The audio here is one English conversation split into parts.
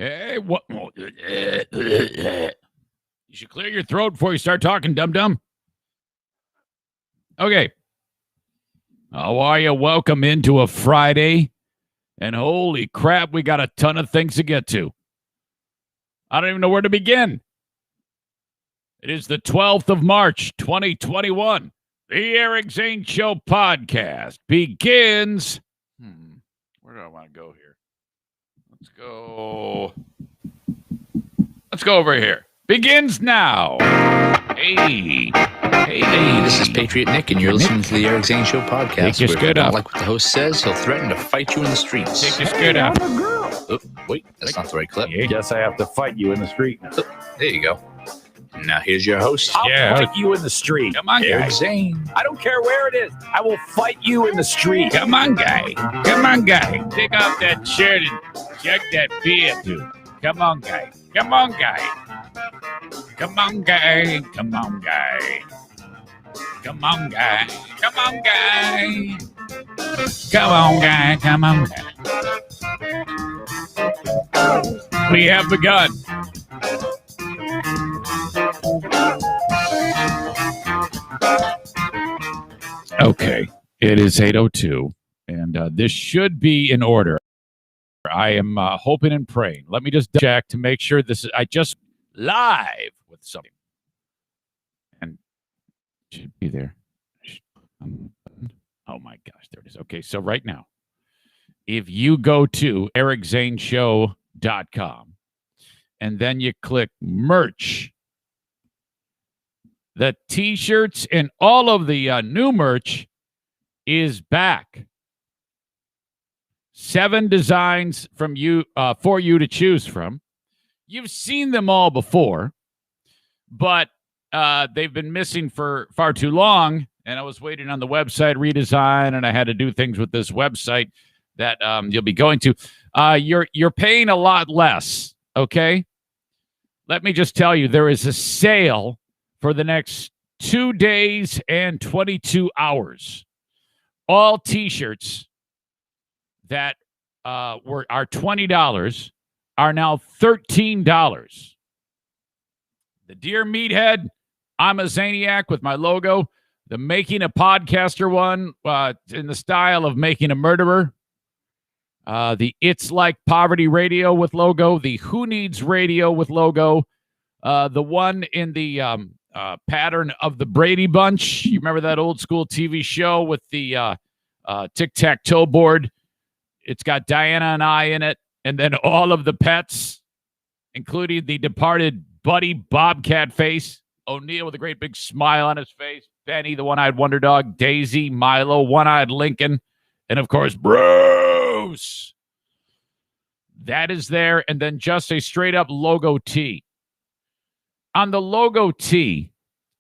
Hey, what? You should clear your throat before you start talking, dum-dum. Okay. How are you? Welcome into a Friday. And holy crap, we got a ton of things to get to. I don't even know where to begin. It is the 12th of March, 2021. The Eric Zane Show podcast begins. Where do I want to go here? Let's go over here. Begins now. Hey, this is Patriot Nick, and you're listening to the Eric Zane Show podcast. Take your skirt off. Like what the host says, he'll threaten to fight you in the streets. Take your skirt off. Oh, wait, that's not the right clip. Guess I have to fight you in the street. Oh, there you go. Now here's your host. I'll fight you in the street. Come on, Eric guy. Zane. I don't care where it is. I will fight you in the street. Come on, guy. Come on, guy. Take off that shirt and check that beer, too. Come on, guy. Come on, guy. Come on, guy. Come on, guy. Come on, guy. Come on, guy. Come on, guy. Come on, guy. We have begun. Okay, it is 8:02, and this should be in order. I am hoping and praying. Let me just check to make sure this is. I just live with something, and it should be there. Oh my gosh, there it is. Okay, so right now, if you go to ericzaneshow.com and then you click merch, the t-shirts and all of the new merch is back. 7 designs from you for you to choose from. You've seen them all before, but they've been missing for far too long, and I was waiting on the website redesign, and I had to do things with this website that you'll be going to. You're paying a lot less, okay? Let me just tell you, there is a sale for the next 2 days and 22 hours. All t-shirts that are $20 are now $13. The Dear Meathead, I'm a Zaniac with my logo. The Making a Podcaster one in the style of Making a Murderer. The It's Like Poverty Radio with logo. The Who Needs Radio with logo. The one in the pattern of the Brady Bunch. You remember that old school TV show with the tic-tac-toe board? It's got Diana and I in it, and then all of the pets, including the departed Buddy Bobcat Face, O'Neill with a great big smile on his face, Benny, the one-eyed wonder dog, Daisy, Milo, one-eyed Lincoln, and of course, Bruce. That is there, and then just a straight-up logo tee. On the logo tee,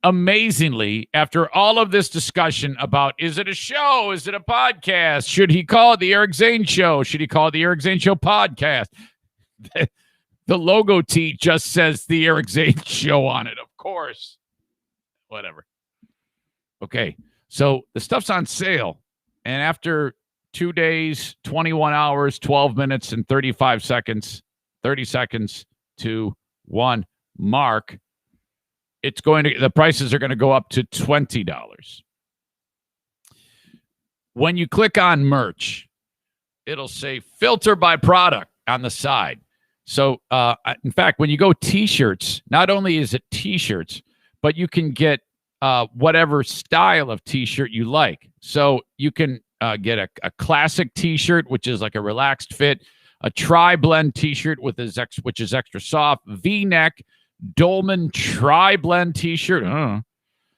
amazingly, after all of this discussion about, is it a show? Is it a podcast? Should he call it the Eric Zane Show? Should he call it the Eric Zane Show podcast? The logo tee just says the Eric Zane Show on it, of course. Whatever. Okay, so the stuff's on sale, and after 2 days, 21 hours, 12 minutes, and 35 seconds, 30 seconds to 1 mark, the prices are going to go up to $20. When you click on merch, it'll say filter by product on the side. So, in fact, when you go t-shirts, not only is it t-shirts, but you can get whatever style of t-shirt you like. So you can get a classic t-shirt, which is like a relaxed fit, a tri-blend t-shirt which is extra soft, V-neck, Dolman tri-blend t-shirt,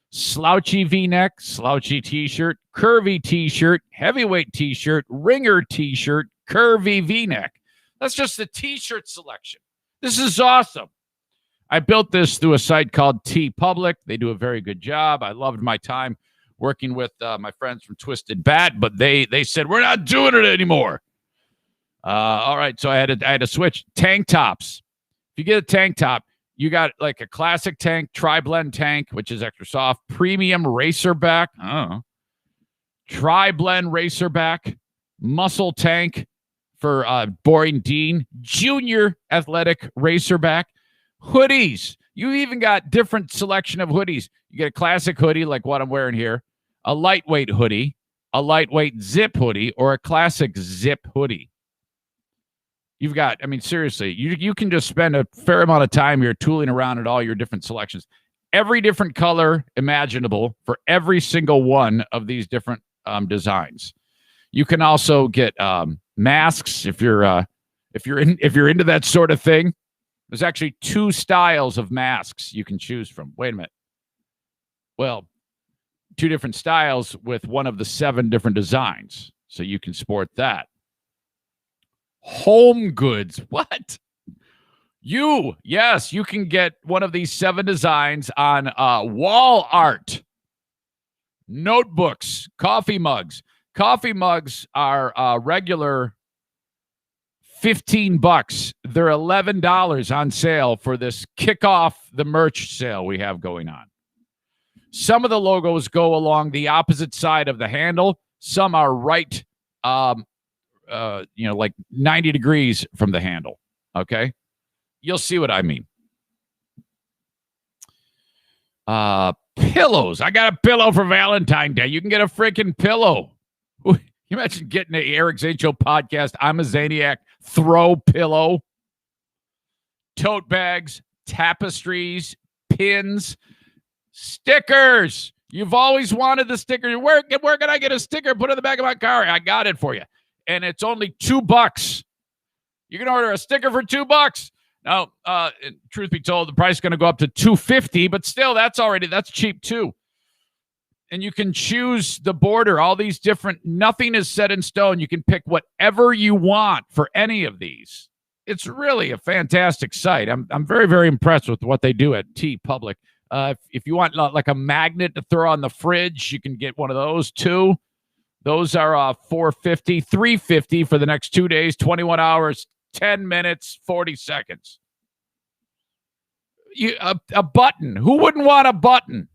slouchy V-neck, slouchy t-shirt, curvy t-shirt, heavyweight t-shirt, ringer t-shirt, curvy V-neck. That's just the t-shirt selection. This is awesome. I built this through a site called T Public. They do a very good job. I loved my time working with my friends from Twisted Bat, but they said, we're not doing it anymore. All right, so I had to switch. Tank tops. If you get a tank top, you got like a classic tank, tri-blend tank, which is extra soft, premium racerback, tri-blend racerback, muscle tank, for Boring Dean, junior athletic racerback. Hoodies. You even got different selection of hoodies. You get a classic hoodie like what I'm wearing here, a lightweight hoodie, a lightweight zip hoodie, or a classic zip hoodie. You've got, I mean, seriously, you can just spend a fair amount of time here tooling around at all your different selections. Every different color imaginable for every single one of these different designs. You can also get masks if you're into that sort of thing. There's actually 2 styles of masks you can choose from. Wait a minute. Well, 2 different styles with one of the 7 different designs. So you can sport that. Home goods. What? Yes, you can get one of these 7 designs on wall art, notebooks, coffee mugs. Coffee mugs are regular $15. They're $11 on sale for this kick off the merch sale we have going on. Some of the logos go along the opposite side of the handle. Some are right, like 90 degrees from the handle. Okay. You'll see what I mean. Pillows. I got a pillow for Valentine's Day. You can get a freaking pillow. You imagine getting the Eric Zane Show podcast, I'm a Zaniac, throw pillow. Tote bags, tapestries, pins, stickers. You've always wanted the sticker. Where can I get a sticker? Put it in the back of my car. I got it for you. And it's only $2. You can order a sticker for $2. Now, truth be told, the price is going to go up to $250, but still, that's cheap too. And you can choose the border, all these different, nothing is set in stone. You can pick whatever you want for any of these. It's really a fantastic site. I'm very, very impressed with what they do at T Public. If you want like a magnet to throw on the fridge, you can get one of those too. Those are $450, $350 for the next 2 days, 21 hours, 10 minutes, 40 seconds. A button. Who wouldn't want a button?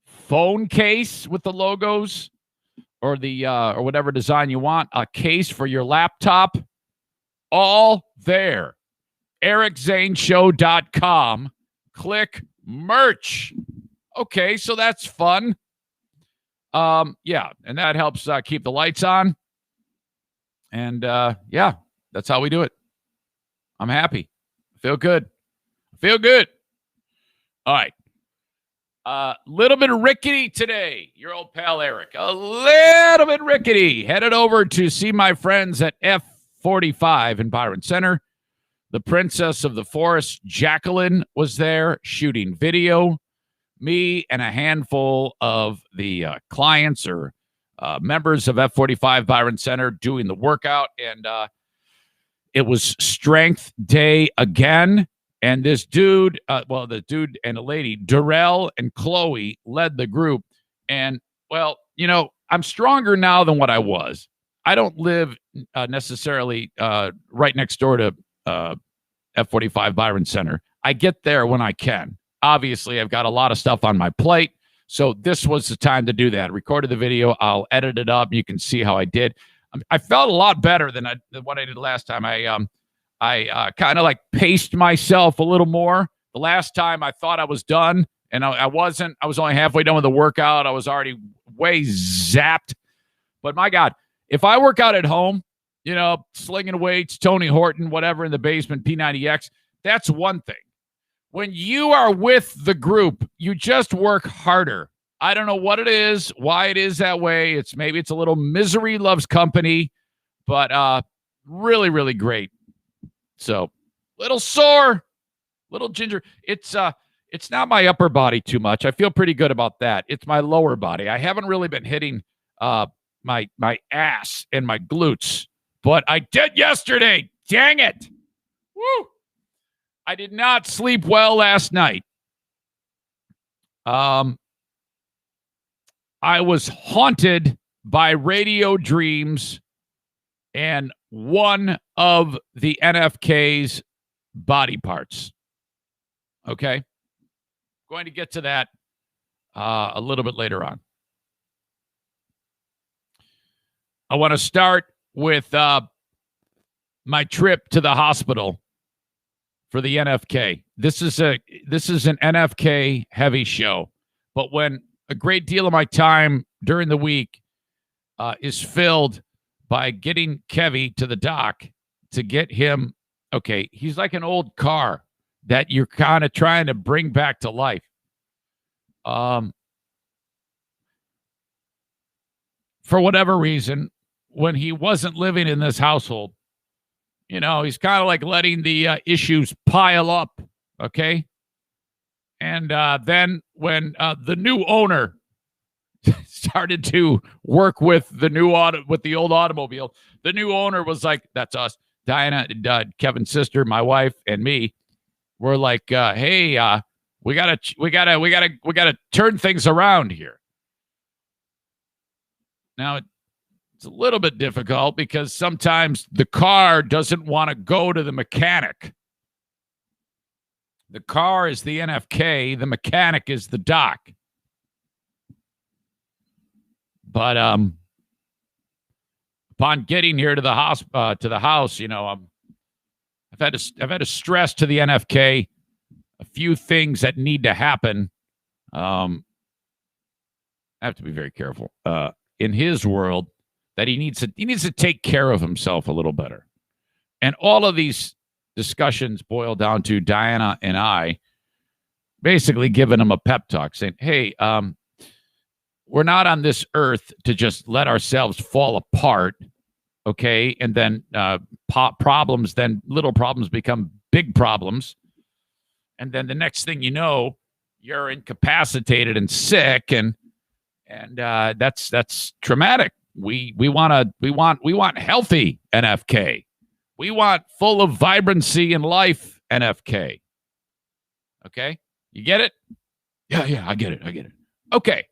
Phone case with the logos or the or whatever design you want. A case for your laptop. All there. EricZaneShow.com. Click merch. Okay, so that's fun. Yeah, and that helps keep the lights on. And yeah, that's how we do it. I'm happy. Feel good. All right. Little bit rickety today. Your old pal Eric. A little bit rickety. Headed over to see my friends at F45 in Byron Center. The Princess of the Forest, Jacqueline, was there shooting video. Me and a handful of the clients or members of F45 Byron Center doing the workout. And it was strength day again. And this dude, the dude and a lady, Darrell and Chloe, led the group. And, well, I'm stronger now than what I was. I don't live necessarily right next door to F45 Byron Center. I get there when I can. Obviously, I've got a lot of stuff on my plate. So this was the time to do that. I recorded the video. I'll edit it up. You can see how I did. I felt a lot better than what I did last time. I kind of like paced myself a little more. The last time I thought I was done, and I wasn't. I was only halfway done with the workout. I was already way zapped. But my God, if I work out at home, slinging weights, Tony Horton, whatever in the basement, P90X, that's one thing. When you are with the group, you just work harder. I don't know what it is, why it is that way. Maybe it's a little misery loves company, but really, really great. So, little sore, little ginger. It's not my upper body too much. I feel pretty good about that. It's my lower body. I haven't really been hitting my ass and my glutes, but I did yesterday. Dang it. Woo. I did not sleep well last night. I was haunted by radio dreams and one of the NFK's body parts. Okay? Going to get to that a little bit later on. I want to start with my trip to the hospital for the NFK. This is an NFK heavy show, but when a great deal of my time during the week is filled by getting Kevy to the doc to get him. Okay, he's like an old car that you're kind of trying to bring back to life. For whatever reason, when he wasn't living in this household, he's kind of like letting the issues pile up, okay? And then when the new owner started to work with the old automobile, the new owner was like, "That's us, Diana, Kevin's sister, my wife, and me." We're like, "Hey, we gotta turn things around here." Now it's a little bit difficult because sometimes the car doesn't want to go to the mechanic. The car is the NFK, the mechanic is the doc. But upon getting here to the house, I've had to stress to the NFK a few things that need to happen. I have to be very careful in his world that he needs to take care of himself a little better. And all of these discussions boil down to Diana and I basically giving him a pep talk, saying, "Hey, we're not on this earth to just let ourselves fall apart, okay? And then little problems become big problems. And then the next thing you know, you're incapacitated and sick, and that's traumatic. We want healthy NFK. We want full of vibrancy and life NFK. Okay? You get it? Yeah, I get it. Okay.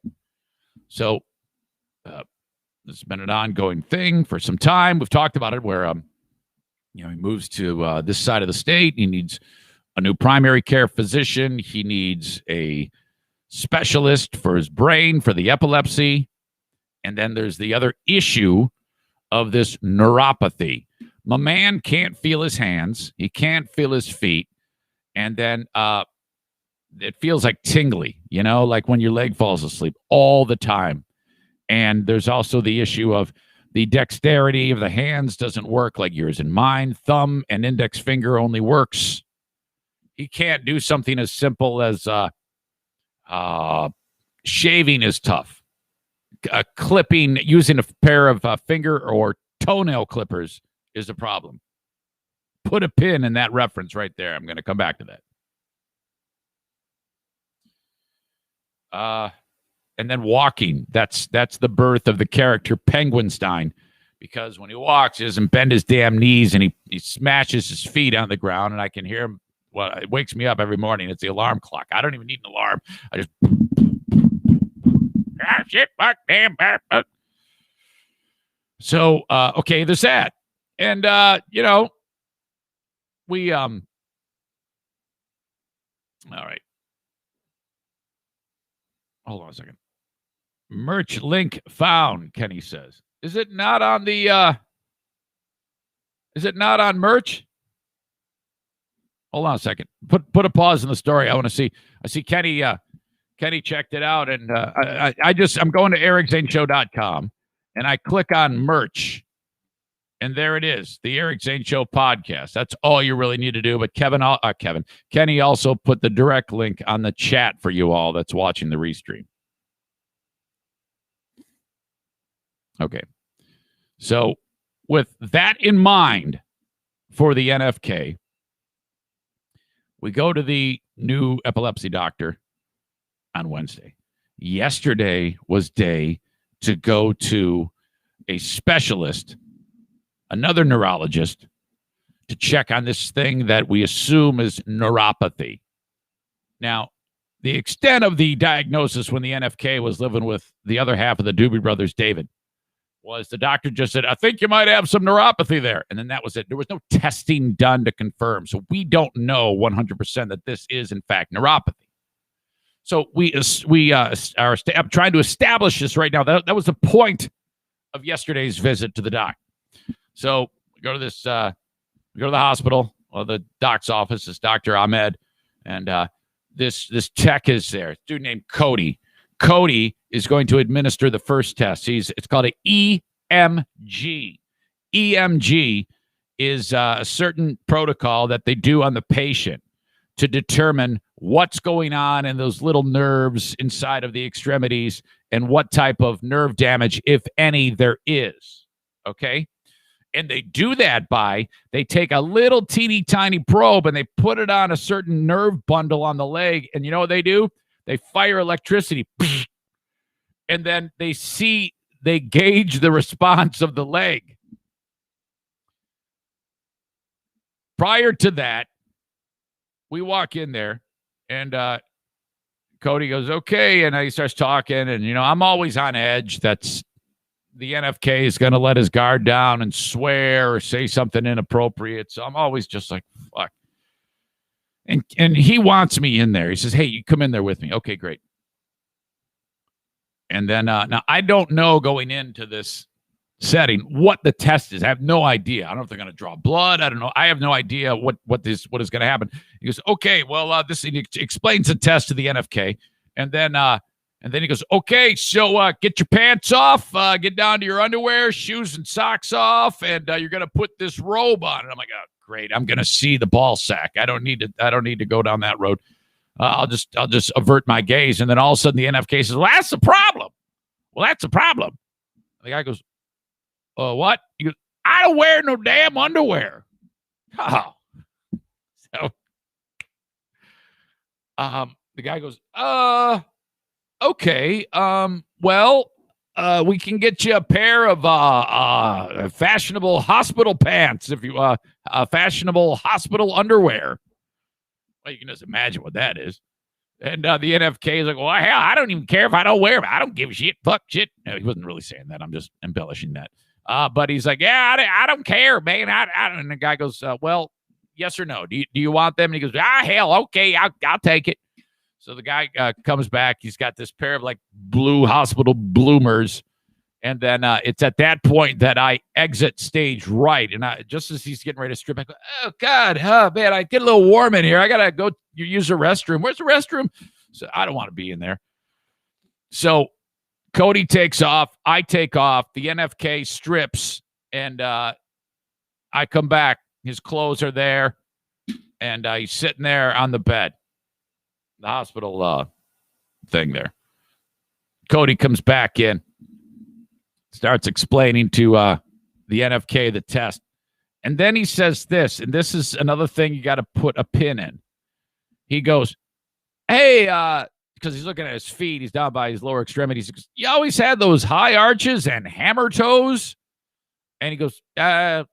So this has been an ongoing thing for some time. We've talked about it where he moves to this side of the state. He needs a new primary care physician. He needs a specialist for his brain, for the epilepsy. And then there's the other issue of this neuropathy. My man can't feel his hands. He can't feel his feet. And then it feels like tingly, like when your leg falls asleep all the time. And there's also the issue of the dexterity of the hands doesn't work like yours and mine. Thumb and index finger only works. He can't do something as simple as shaving is tough. Clipping, using a pair of finger or toenail clippers is a problem. Put a pin in that reference right there. I'm going to come back to that. And then walking. That's the birth of the character Penguinstein, because when he walks, he doesn't bend his damn knees and he smashes his feet on the ground, and I can hear him. Well, it wakes me up every morning. It's the alarm clock. I don't even need an alarm. I just shit, fuck, damn. So okay, there's that. And we all right. Hold on a second. Merch link found, Kenny says. Is it not on merch? Hold on a second. Put a pause in the story. I want to see. I see Kenny checked it out, and I'm going to ericzaneshow.com, and I click on merch, and there it is, the Eric Zane Show podcast. That's all you really need to do. But Kenny also put the direct link on the chat for you all that's watching the restream. Okay. So with that in mind for the NFK, we go to the new epilepsy doctor on Wednesday. Yesterday was day to go to a specialist, another neurologist, to check on this thing that we assume is neuropathy. Now, the extent of the diagnosis when the NFK was living with the other half of the Doobie Brothers, David, was the doctor just said, "I think you might have some neuropathy there." And then that was it. There was no testing done to confirm. So we don't know 100% that this is, in fact, neuropathy. So we are trying to establish this right now. That was the point of yesterday's visit to the doc. So we go to this We go to the hospital, or the doc's office. It's Dr. Ahmed, and this tech is there. Dude named Cody. Cody is going to administer the first test. It's called an EMG. EMG is a certain protocol that they do on the patient to determine what's going on in those little nerves inside of the extremities and what type of nerve damage, if any, there is. Okay? And they do that they take a little teeny tiny probe and they put it on a certain nerve bundle on the leg. And you know what they do? They fire electricity. And then they gauge the response of the leg. Prior to that, we walk in there and Cody goes, okay. And he starts talking. And, I'm always on edge. That's the NFK is going to let his guard down and swear or say something inappropriate. So I'm always just like, fuck. And he wants me in there. He says, hey, you come in there with me. Okay, great. And then now I don't know going into this setting what the test is. I have no idea. I don't know if they're going to draw blood. I don't know. I have no idea what is going to happen. He goes, okay, well, he explains the test to the NFK. And then he goes, okay, so get your pants off, get down to your underwear, shoes and socks off, and you're going to put this robe on. And I'm like, oh, great. I'm going to see the ball sack. I don't need to go down that road. I'll just avert my gaze. And then all of a sudden the NFK says, well, that's the problem. The guy goes, what? He goes, I don't wear no damn underwear. Oh. So, the guy goes, okay. Well, we can get you a pair of fashionable hospital pants if you fashionable hospital underwear. Well, you can just imagine what that is. And the NFK is like, well, hell, I don't even care if I don't wear them. I don't give a shit. Fuck shit. No, he wasn't really saying that. I'm just embellishing that. But he's like, yeah, I don't care, man. And the guy goes, well, yes or no? Do you want them? And he goes, hell, okay, I'll take it. So the guy comes back. He's got this pair of like blue hospital bloomers. And then it's at that point that I exit stage right. And just as he's getting ready to strip, I go, oh, God, man, I get a little warm in here. I got to go use the restroom. Where's the restroom? So I don't want to be in there. So Cody takes off. I take off. The NFK strips. And I come back. His clothes are there. And he's sitting there on the bed. The hospital thing there. Cody comes back in. Starts explaining to the NFK the test. And then he says this, and this is another thing you got to put a pin in. He goes, hey, because he's looking at his feet. He's down by his lower extremities. He goes, you always had those high arches and hammer toes? And he goes, yeah,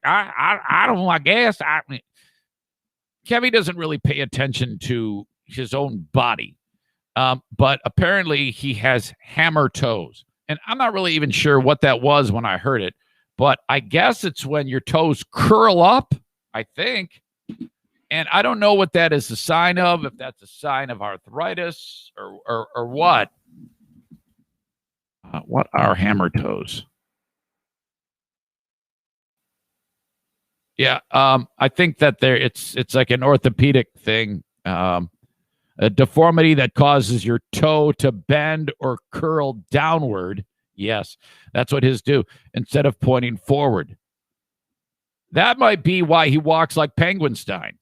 I don't know, I guess. Kevin doesn't really pay attention to his own body. But apparently he has hammer toes. And I'm not really even sure what that was when I heard it, but I guess it's when your toes curl up, I think. And I don't know what that is a sign of, if that's a sign of arthritis or what. What are hammer toes? Yeah, I think that it's like an orthopedic thing. A deformity that causes your toe to bend or curl downward. Yes, that's what his do, instead of pointing forward. That might be why he walks like Penguinstein.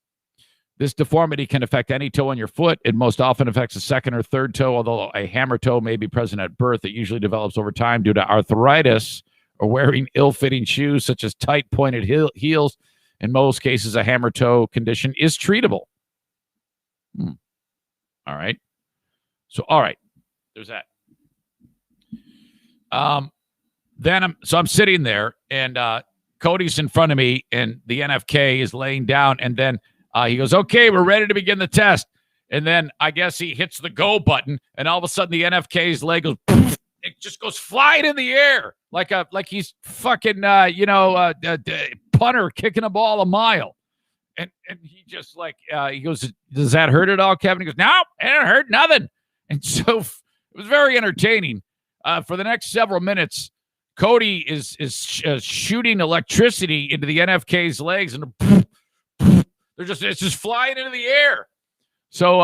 This deformity can affect any toe on your foot. It most often affects the second or third toe, although a hammer toe may be present at birth. It usually develops over time due to arthritis or wearing ill-fitting shoes, such as tight pointed heels. In most cases, a hammer toe condition is treatable. All right. So, all right. There's that. Then I'm sitting there, and Cody's in front of me, and the NFK is laying down, and then he goes, okay, we're ready to begin the test. And then I guess he hits the go button, and all of a sudden the NFK's leg goes, poof, it just goes flying in the air like he's fucking, punter kicking a ball a mile. And he just he goes, does that hurt at all, Kevin? He goes, no, it didn't hurt nothing. And so it was very entertaining. For the next several minutes, Cody is shooting electricity into the NFK's legs, and it's just flying into the air. So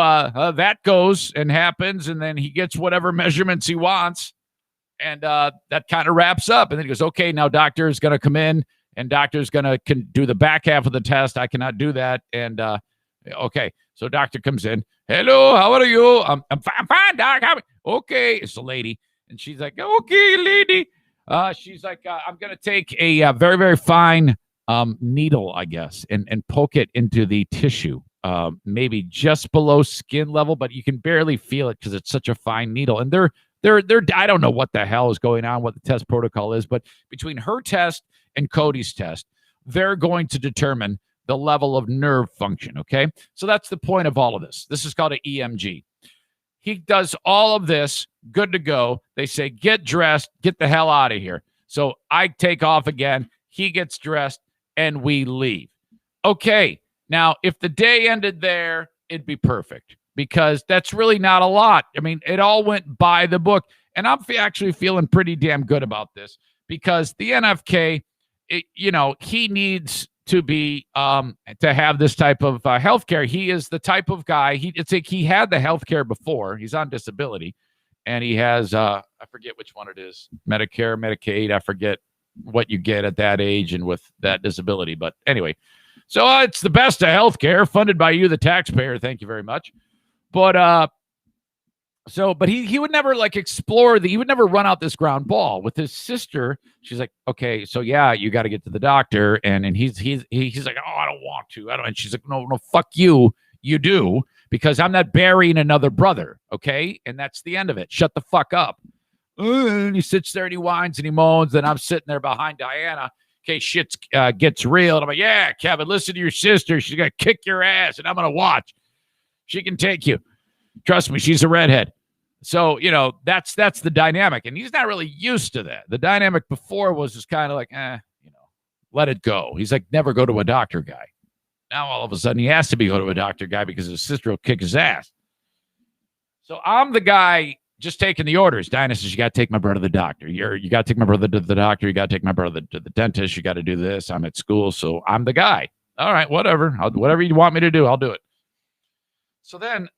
that goes and happens, and then he gets whatever measurements he wants, and that kind of wraps up. And then he goes, okay, now doctor is going to come in, and doctor's going to do the back half of the test. I cannot do that. And okay, so doctor comes in. Hello, how are you? I'm fine, doc. Okay, it's a lady, and she's like, okay, lady. She's like, I'm going to take a very, very fine needle, I guess, and poke it into the tissue. Maybe just below skin level, but you can barely feel it because it's such a fine needle. And they're I don't know what the hell is going on, what the test protocol is, but between her test and Cody's test, they're going to determine the level of nerve function. Okay. So that's the point of all of this. This is called an EMG. He does all of this, good to go. They say, get dressed, get the hell out of here. So I take off again. He gets dressed and we leave. Okay. Now, if the day ended there, it'd be perfect because that's really not a lot. I mean, it all went by the book. And I'm actually feeling pretty damn good about this because the NFK, he needs to be to have this type of health care. He is the type of guy, he had the health care before. He's on disability and he has, I forget which one it is, Medicare, Medicaid. I forget what you get at that age and with that disability. But anyway, so it's the best of healthcare funded by you, the taxpayer. Thank you very much. But he would never explore he would never run out this ground ball with his sister. She's like, okay, so yeah, you got to get to the doctor. And he's like, oh, I don't want to. And she's like, no, fuck you. You do, because I'm not burying another brother. Okay. And that's the end of it. Shut the fuck up. And he sits there and he whines and he moans. And I'm sitting there behind Diana. Okay, shit gets real. And I'm like, yeah, Kevin, listen to your sister. She's going to kick your ass, and I'm going to watch. She can take you. Trust me, she's a redhead. So, that's the dynamic. And he's not really used to that. The dynamic before was just kind of like, let it go. He's like, never go to a doctor guy. Now, all of a sudden, he has to go to a doctor guy because his sister will kick his ass. So I'm the guy just taking the orders. Dinah says, you got to take my brother to the doctor. You got to take my brother to the doctor. You got to take my brother to the dentist. You got to do this. I'm at school, so I'm the guy. All right, whatever. Whatever you want me to do, I'll do it. So then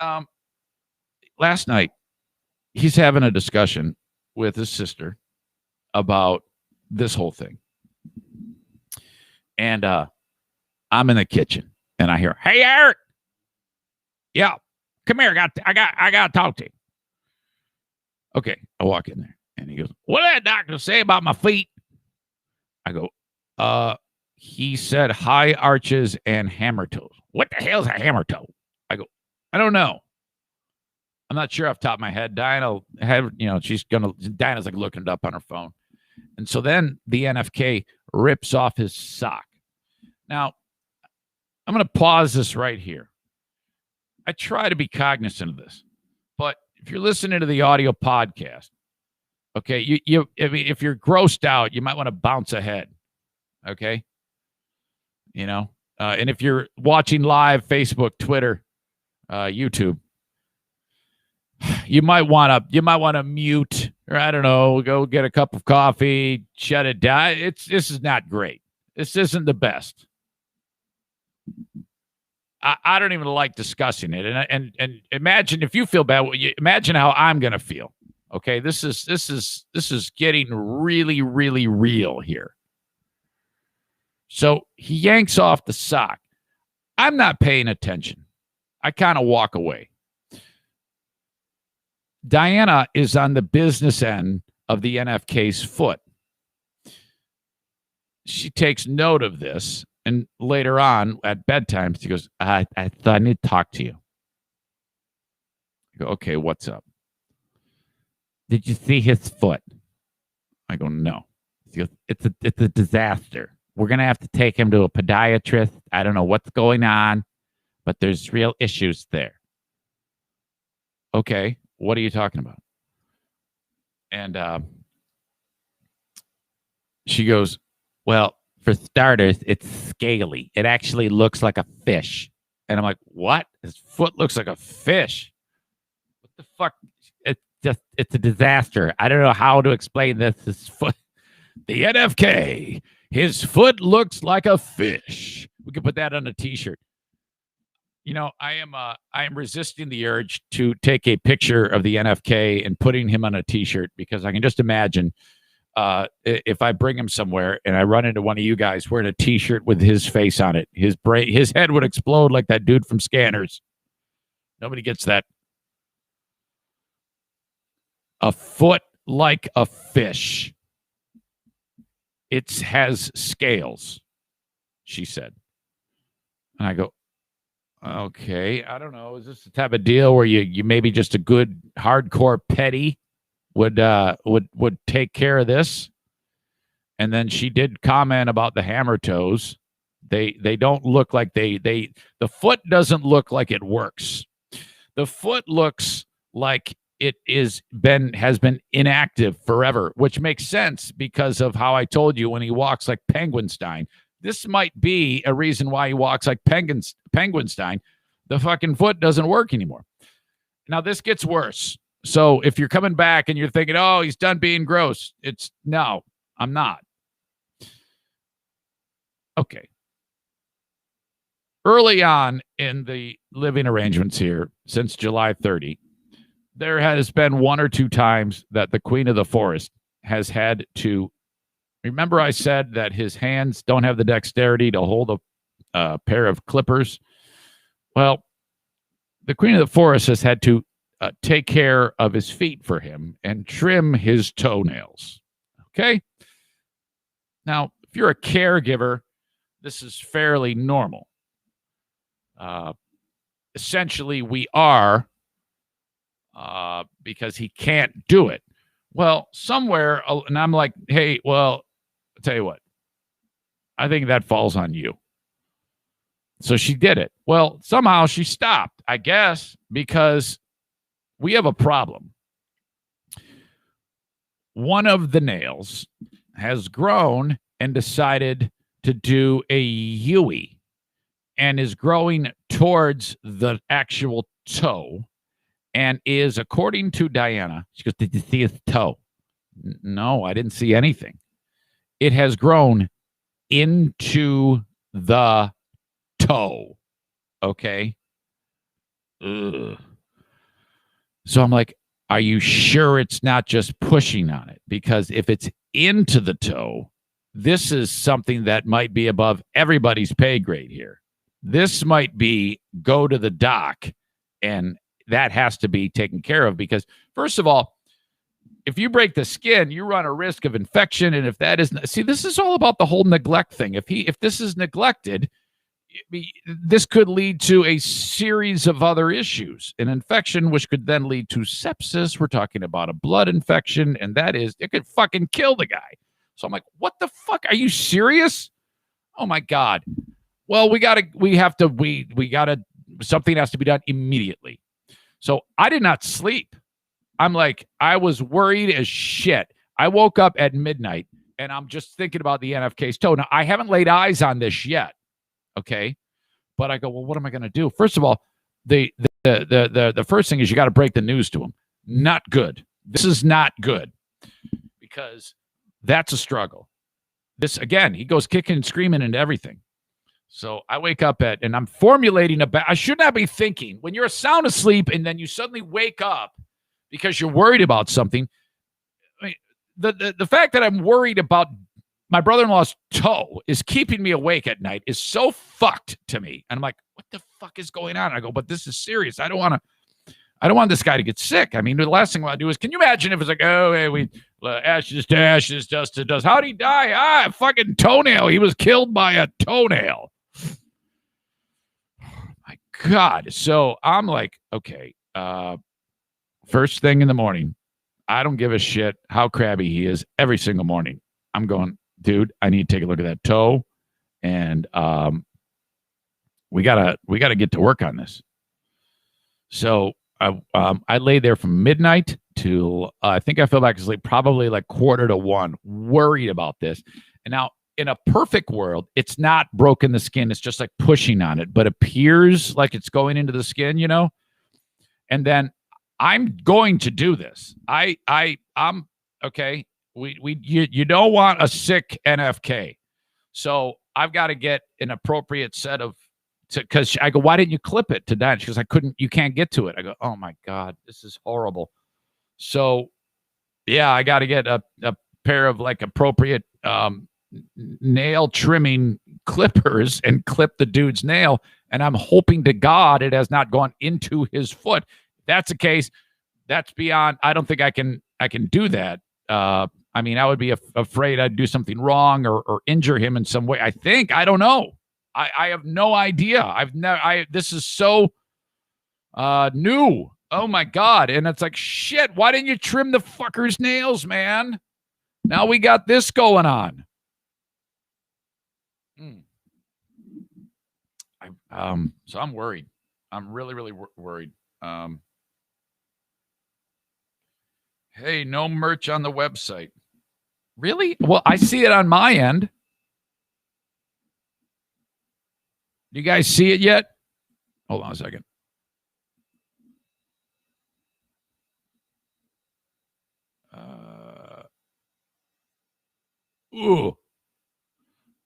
last night, he's having a discussion with his sister about this whole thing. And I'm in the kitchen, and I hear, hey, Eric. Yeah, come here. I got to talk to you. Okay, I walk in there, and he goes, what did that doctor say about my feet? I go, he said high arches and hammer toes. What the hell is a hammer toe? I go, I don't know. I'm not sure off the top of my head. Diana's like looking it up on her phone. And so then the NFK rips off his sock. Now, I'm going to pause this right here. I try to be cognizant of this, but if you're listening to the audio podcast, okay, if you're grossed out, you might want to bounce ahead. Okay. And if you're watching live, Facebook, Twitter, YouTube, you might want to mute, or I don't know, go get a cup of coffee, shut it down. This is not great. This isn't the best. I don't even like discussing it. And imagine if you feel bad, imagine how I'm going to feel. Okay. This is getting really, really real here. So he yanks off the sock. I'm not paying attention. I kind of walk away. Diana is on the business end of the NFK's foot. She takes note of this. And later on at bedtime, she goes, I thought I need to talk to you. I go, okay, what's up? Did you see his foot? I go, no. She goes, it's a disaster. We're going to have to take him to a podiatrist. I don't know what's going on, but there's real issues there. Okay, what are you talking about? And she goes, well, for starters, it's scaly. It actually looks like a fish. And I'm like, what? His foot looks like a fish. What the fuck? It's a disaster. I don't know how to explain this. His foot. The NFK. His foot looks like a fish. We could put that on a T-shirt. You know, I am resisting the urge to take a picture of the NFK and putting him on a T-shirt because I can just imagine if I bring him somewhere and I run into one of you guys wearing a T-shirt with his face on it, his head would explode like that dude from Scanners. Nobody gets that. A foot like a fish. It has scales, she said. And I go, okay, I don't know. Is this the type of deal where you maybe just a good hardcore petty would take care of this? And then she did comment about the hammer toes. They don't look like the foot doesn't look like it works. The foot looks like it has been inactive forever, which makes sense because of how I told you when he walks like Penguinstein. This might be a reason why he walks like Penguinstein. The fucking foot doesn't work anymore. Now, this gets worse. So if you're coming back and you're thinking, oh, he's done being gross, no, I'm not. Okay. Early on in the living arrangements here, since July 30, there has been one or two times that the Queen of the Forest has had to. Remember, I said that his hands don't have the dexterity to hold a pair of clippers. Well, the Queen of the Forest has had to take care of his feet for him and trim his toenails. Okay? Now, if you're a caregiver, this is fairly normal. Essentially, we are, because he can't do it. Well, somewhere, and I'm like, hey, well, I'll tell you what, I think that falls on you. So she did it. Well, somehow she stopped, I guess, because we have a problem. One of the nails has grown and decided to do a Yui and is growing towards the actual toe and is, according to Diana, she goes, did you see his toe? No, I didn't see anything. It has grown into the toe. Okay. Ugh. So I'm like, are you sure it's not just pushing on it? Because if it's into the toe, this is something that might be above everybody's pay grade here. This might be go to the doc, and that has to be taken care of because, first of all, if you break the skin, you run a risk of infection. And if that isn't, see, this is all about the whole neglect thing. If this is neglected, this could lead to a series of other issues, an infection, which could then lead to sepsis. We're talking about a blood infection, and it could fucking kill the guy. So I'm like, what the fuck? Are you serious? Oh my God. Well, something has to be done immediately. So I did not sleep. I'm like, I was worried as shit. I woke up at midnight and I'm just thinking about the NFK's toe. Now, I haven't laid eyes on this yet. Okay. But I go, well, what am I going to do? First of all, the first thing is you got to break the news to him. Not good. This is not good because that's a struggle. This, again, he goes kicking and screaming into everything. So I wake up and I'm formulating I should not be thinking when you're sound asleep and then you suddenly wake up because you're worried about something. I mean, the fact that I'm worried about my brother-in-law's toe is keeping me awake at night is so fucked to me. And I'm like, what the fuck is going on? I go, but this is serious. I don't want this guy to get sick. I mean, the last thing I want to do is, can you imagine if it's like, oh, hey, we ashes to ashes, dust to dust. How'd he die? Fucking toenail. He was killed by a toenail. My God. So I'm like, okay, first thing in the morning, I don't give a shit how crabby he is every single morning. I'm going, dude, I need to take a look at that toe. And we gotta get to work on this. So I lay there from midnight till I think I fell back asleep probably like 12:45, worried about this. And now in a perfect world, it's not broken the skin. It's just like pushing on it, but appears like it's going into the skin, you know? And then I'm going to do this. I'm okay. You don't want a sick NFK. So I've got to get an appropriate set of, because I go, why didn't you clip it to that? She goes, you can't get to it. I go, oh my God, this is horrible. So yeah, I got to get a pair of like appropriate nail trimming clippers and clip the dude's nail. And I'm hoping to God it has not gone into his foot. If that's the case, that's beyond, I don't think I can do that. I mean, I would be afraid I'd do something wrong or injure him in some way. I don't know. I have no idea. This is so new. Oh my God. And it's like, shit, why didn't you trim the fucker's nails, man? Now we got this going on. So I'm worried. I'm really, really worried. Hey, no merch on the website. Really? Well, I see it on my end. Do you guys see it yet? Hold on a second. Ooh.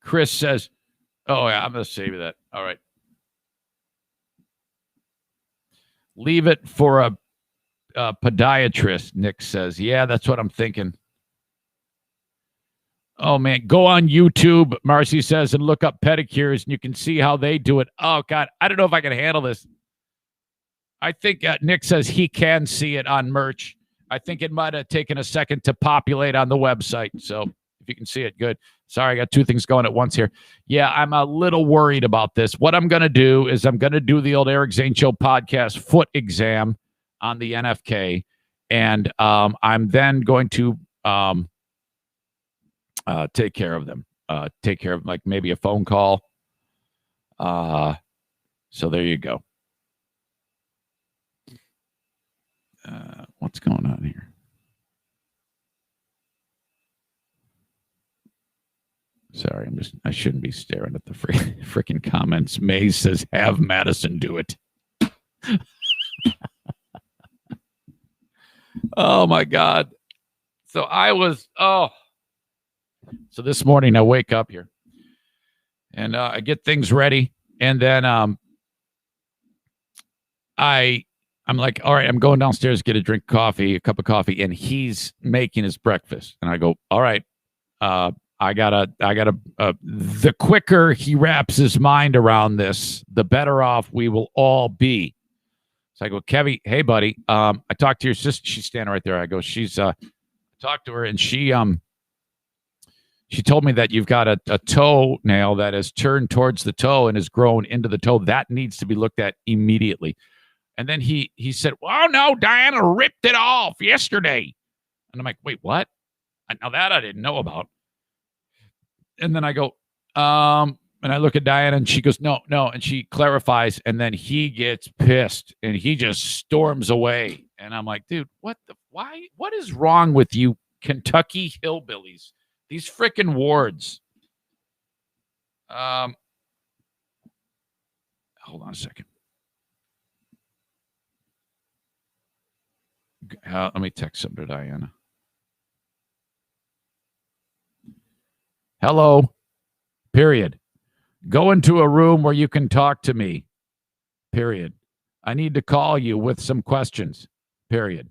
Chris says, oh, yeah, I'm going to save you that. All right. Leave it for a podiatrist, Nick says. Yeah, that's what I'm thinking. Oh, man. Go on YouTube, Marcy says, and look up pedicures, and you can see how they do it. Oh, God. I don't know if I can handle this. I think Nick says he can see it on merch. I think it might have taken a second to populate on the website. So if you can see it, good. Sorry, I got two things going at once here. Yeah, I'm a little worried about this. What I'm going to do is I'm going to do the old Eric Zane Show podcast foot exam on the NFK. And I'm then going to take care of them. Take care of like maybe a phone call. So there you go. What's going on here? Sorry, I shouldn't be staring at the freaking comments. Maze says, have Madison do it. Oh my God. So so this morning I wake up here and I get things ready. And then I'm like, all right, I'm going downstairs to get a cup of coffee, and he's making his breakfast. And I go, all right, the quicker he wraps his mind around this, the better off we will all be. So I go, Kevy, hey buddy, I talked to your sister. She's standing right there. I go, talked to her, and she told me that you've got a toenail that has turned towards the toe and has grown into the toe. That needs to be looked at immediately. And then he said, well, no, Diana ripped it off yesterday. And I'm like, wait, what? Now that I didn't know about. And then I go, and I look at Diana, and she goes, no. And she clarifies, and then he gets pissed, and he just storms away. And I'm like, dude, what is wrong with you Kentucky hillbillies? These frickin' wards. Hold on a second. Let me text something to Diana. Hello. Period. Go into a room where you can talk to me. Period. I need to call you with some questions. Period.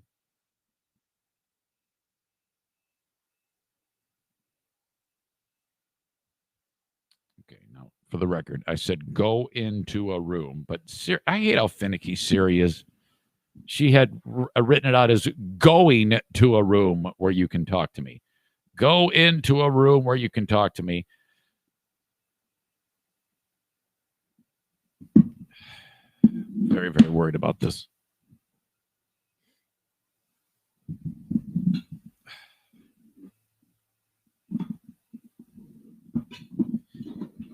Okay, now for the record, I said go into a room, but I hate how finicky Siri is. She had written it out as going to a room where you can talk to me. Go into a room where you can talk to me. Very, very worried about this.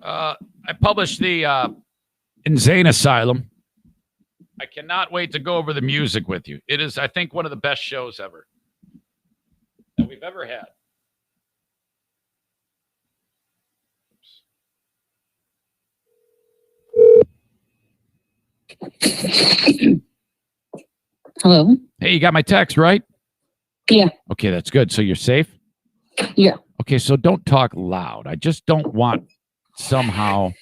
I published the Insane Asylum. I cannot wait to go over the music with you. It is, I think, one of the best shows ever that we've ever had. Hello. Hey, you got my text, right? Yeah. Okay, that's good. So you're safe? Yeah. Okay, so don't talk loud. I just don't want somehow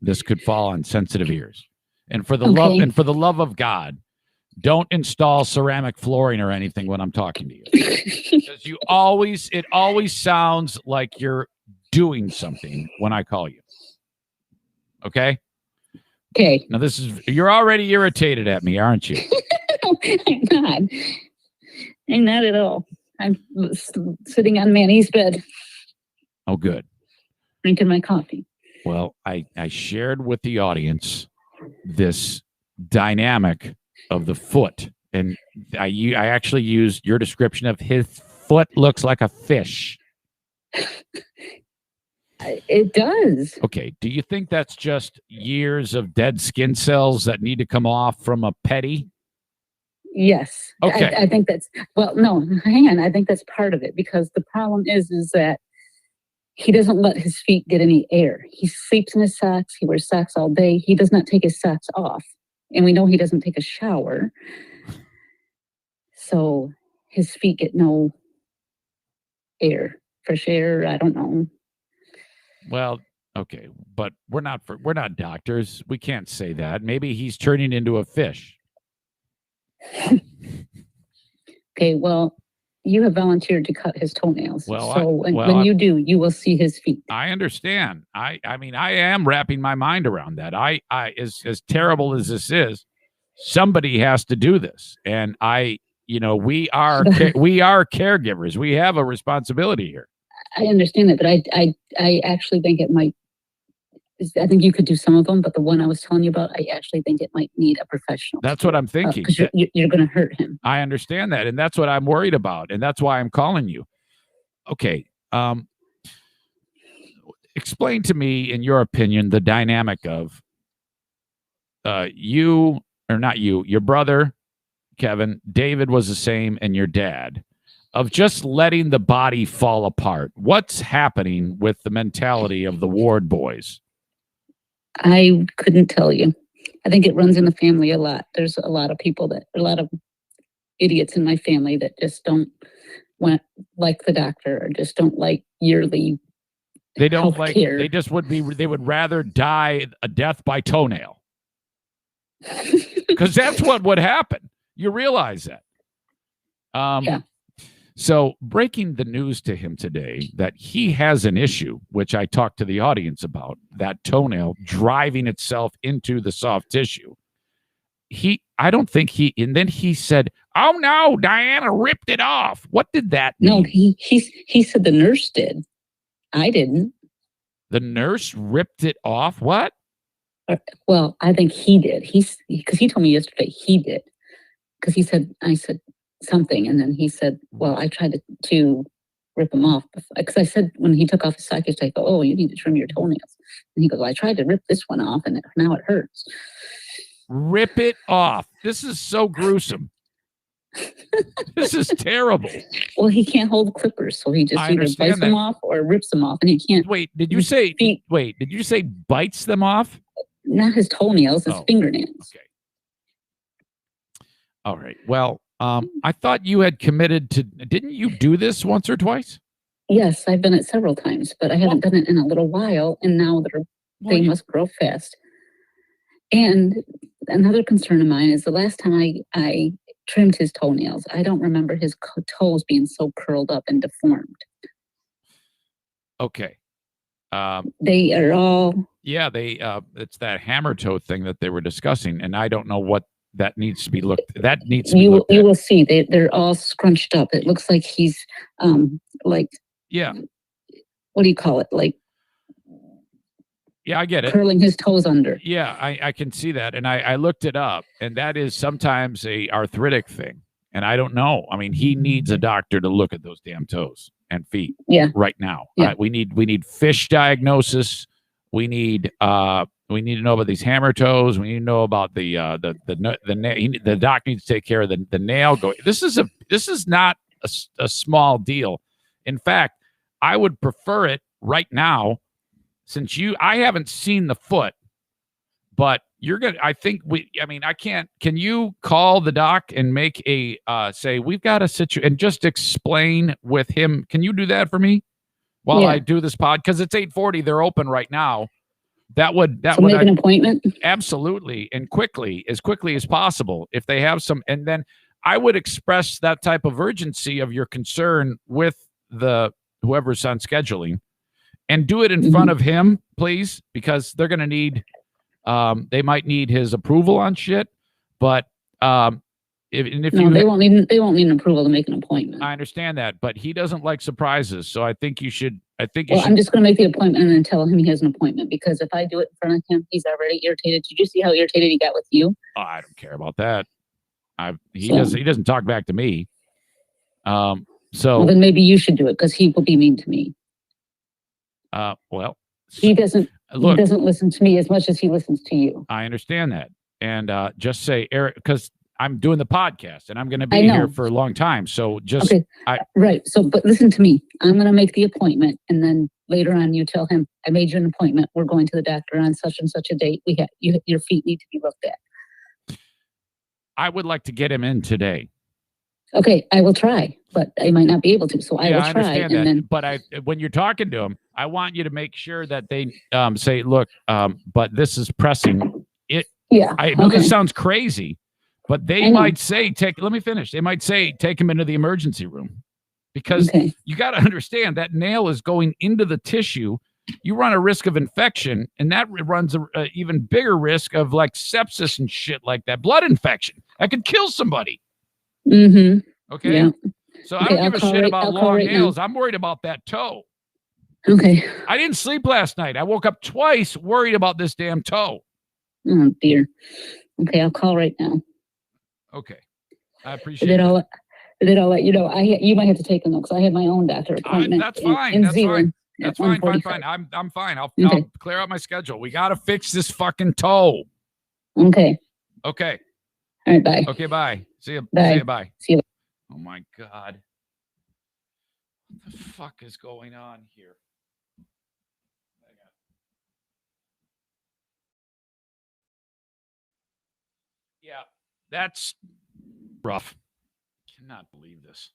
this could fall on sensitive ears. And for the love of God, don't install ceramic flooring or anything when I'm talking to you. Because it always sounds like you're doing something when I call you. Okay? Okay. Now you're already irritated at me, aren't you? I'm not. I'm not at all. I'm sitting on Manny's bed. Oh, good. Drinking my coffee. Well, I shared with the audience this dynamic of the foot, and I actually used your description of his foot looks like a fish. It does. Okay. Do you think that's just years of dead skin cells that need to come off from a petty? Yes. Okay. I think that's, well, no, hang on. I think that's part of it, because the problem is that he doesn't let his feet get any air. He sleeps in his socks. He wears socks all day. He does not take his socks off. And we know he doesn't take a shower. So his feet get no air, fresh air. I don't know. Well, okay, but we're not doctors. We can't say that. Maybe he's turning into a fish. Okay, well, you have volunteered to cut his toenails. Well, when you do, you will see his feet. I understand. I mean, I am wrapping my mind around that. I as terrible as this is, somebody has to do this, and we are caregivers. We have a responsibility here. I understand that, but I actually think it might. I think you could do some of them, but the one I was telling you about, I actually think it might need a professional. That's what I'm thinking. Because you're going to hurt him. I understand that, and that's what I'm worried about, and that's why I'm calling you. Okay, explain to me, in your opinion, the dynamic of your brother, Kevin, David was the same, and your dad, of just letting the body fall apart. What's happening with the mentality of the Ward boys? I couldn't tell you. I think it runs in the family a lot. There's a lot of idiots in my family that just don't like the doctor, or just don't like yearly. They don't like care. They would rather die a death by toenail. Because that's what would happen. You realize that. Yeah. So breaking the news to him today that he has an issue, which I talked to the audience about, that toenail driving itself into the soft tissue. And then he said, "Oh no, Diana ripped it off." What did that mean? No, he said the nurse did. I didn't. The nurse ripped it off? What? Well, I think he did. Because he told me yesterday he did. Because I said something, and then he said, "Well, I tried to rip them off." Because I said, when he took off his sock, I go, "Oh, you need to trim your toenails." And he goes, "Well, I tried to rip this one off, and now it hurts." Rip it off. This is so gruesome. This is terrible. Well, he can't hold clippers, so he just either bites them off or rips them off, and he can't. Wait, did you say bites them off? Not his toenails, his fingernails. Okay. All right. Well, I thought you had committed to. Didn't you do this once or twice? Yes, I've done it several times, but I haven't done it in a little while, and now they must grow fast. And another concern of mine is the last time I trimmed his toenails, I don't remember his toes being so curled up and deformed. Okay. They are all. Yeah, it's that hammer toe thing that they were discussing, and I don't know what that needs to be looked. That needs to be looked at. You will see they're all scrunched up. It looks like he's yeah. What do you call it? Like. Yeah, I get it. Curling his toes under. Yeah, I can see that. And I looked it up, and that is sometimes a arthritic thing. And I don't know. I mean, he needs a doctor to look at those damn toes and feet right now. Yeah. We need fish diagnosis. We need to know about these hammer toes. We need to know about the doc needs to take care of the nail going. This is not a small deal. In fact, I would prefer it right now. Since I haven't seen the foot, but I think I can't, can you call the doc and make a, say, we've got a situation and just explain with him. Can you do that for me while I do this pod? Cause it's 8:40. They're open right now. That would make an appointment. Absolutely. And as quickly as possible. If they have some, and then I would express that type of urgency of your concern with whoever's on scheduling, and do it in front of him, please, because they're going to need, they might need his approval on shit. But they won't need an approval to make an appointment. I understand that, but he doesn't like surprises. So I think you should. I'm just going to make the appointment and then tell him he has an appointment, because if I do it in front of him, he's already irritated. Did you see how irritated he got with you? Oh, I don't care about that. He doesn't talk back to me. So then maybe you should do it, because he will be mean to me. He doesn't listen to me as much as he listens to you. I understand that. And just say, Eric, because I'm doing the podcast and I'm going to be here for a long time. So just right. So, but listen to me. I'm going to make the appointment, and then later on, you tell him I made you an appointment. We're going to the doctor on such and such a date. Your feet need to be looked at. I would like to get him in today. Okay, I will try, but I might not be able to. So I will try. Understand that. But when you're talking to him, I want you to make sure that they say, look, but this is pressing. I know this sounds crazy, but they might say, let me finish. They might say, take him into the emergency room, because you got to understand that nail is going into the tissue. You run a risk of infection, and that runs an even bigger risk of like sepsis and shit like that. Blood infection that could kill somebody. Mm-hmm. Okay. Yeah. So I don't give a shit about long nails. I'm worried about that toe. Okay. I didn't sleep last night. I woke up twice worried about this damn toe. Oh dear. Okay, I'll call right now. Okay. I appreciate it. Then I'll let you know. You might have to take them though, because I have my own doctor appointment. That's fine. That's fine. That's fine. I'm fine. I'll clear out my schedule. We got to fix this fucking toe. Okay. Okay. All right. Bye. Okay. Bye. See you. Bye. See you. Bye. See you. Oh my God. What the fuck is going on here? Yeah, that's rough. Cannot believe this.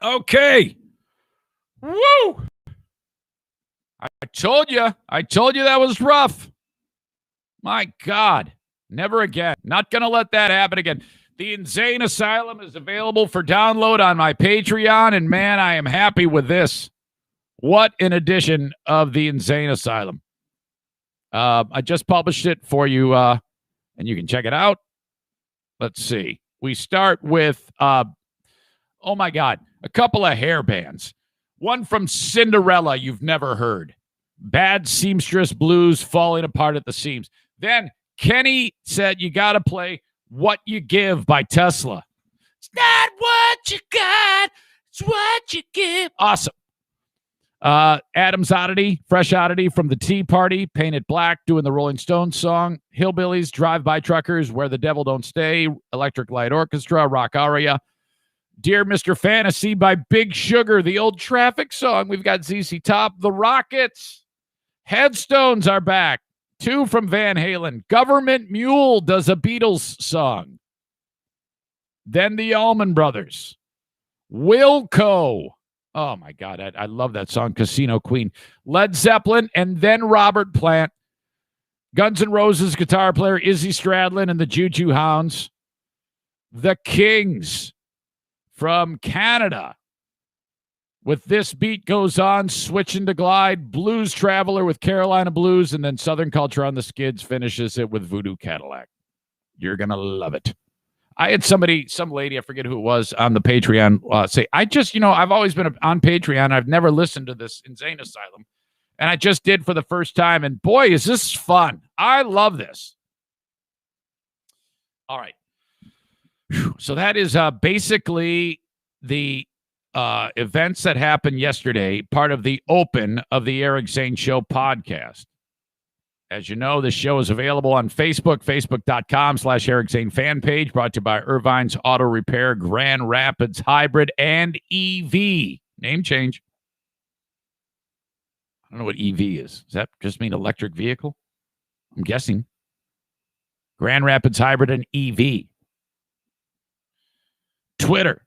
Okay. Woo! I told you that was rough. My God. Never again. Not going to let that happen again. The Zane Asylum is available for download on my Patreon, and man, I am happy with this. What an edition of the Zane Asylum. I just published it for you, and you can check it out. Let's see. We start with, oh my God, a couple of hair bands. One from Cinderella you've never heard. Bad Seamstress Blues, Falling Apart at the Seams. Then Kenny said you got to play What You Give by Tesla. It's not what you got, it's what you give. Awesome. Adam's Oddity, Fresh Oddity from the Tea Party, Painted Black, doing the Rolling Stones song. Hillbillies, Drive-By Truckers, Where the Devil Don't Stay, Electric Light Orchestra, Rock Aria. Dear Mr. Fantasy by Big Sugar, the old Traffic song. We've got ZZ Top, The Rockets. Headstones are back. 2 from Van Halen. Government Mule does a Beatles song. Then the Allman Brothers. Wilco. Oh, my God. I love that song, Casino Queen. Led Zeppelin, and then Robert Plant. Guns N' Roses guitar player Izzy Stradlin and the Juju Hounds. The Kings from Canada. With This Beat Goes On, Switching to Glide, Blues Traveler with Carolina Blues, and then Southern Culture on the Skids finishes it with Voodoo Cadillac. You're going to love it. I had some lady, I forget who it was, on the Patreon say, I've always been on Patreon. I've never listened to this Insane Asylum. And I just did for the first time. And boy, is this fun. I love this. All right. So that is basically the events that happened yesterday, part of the open of the Eric Zane Show podcast. As you know, this show is available on Facebook, facebook.com/Eric Zane fan page, brought to you by Irvine's Auto Repair, Grand Rapids Hybrid, and EV. Name change. I don't know what EV is. Does that just mean electric vehicle? I'm guessing. Grand Rapids Hybrid and EV. Twitter.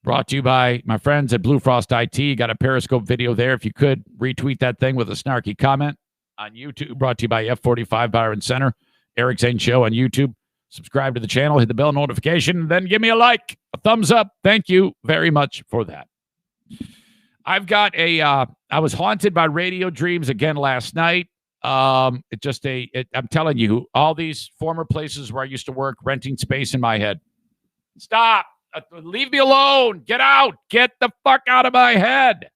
Brought to you by my friends at Blue Frost IT. Got a Periscope video there. If you could, retweet that thing with a snarky comment. On YouTube, brought to you by F45 Byron Center. Eric Zane Show on YouTube. Subscribe to the channel, hit the bell notification, and then give me a like, a thumbs up. Thank you very much for that. I've got I was haunted by radio dreams again last night. I'm telling you, all these former places where I used to work, renting space in my head. Stop. Leave me alone. Get out. Get the fuck out of my head.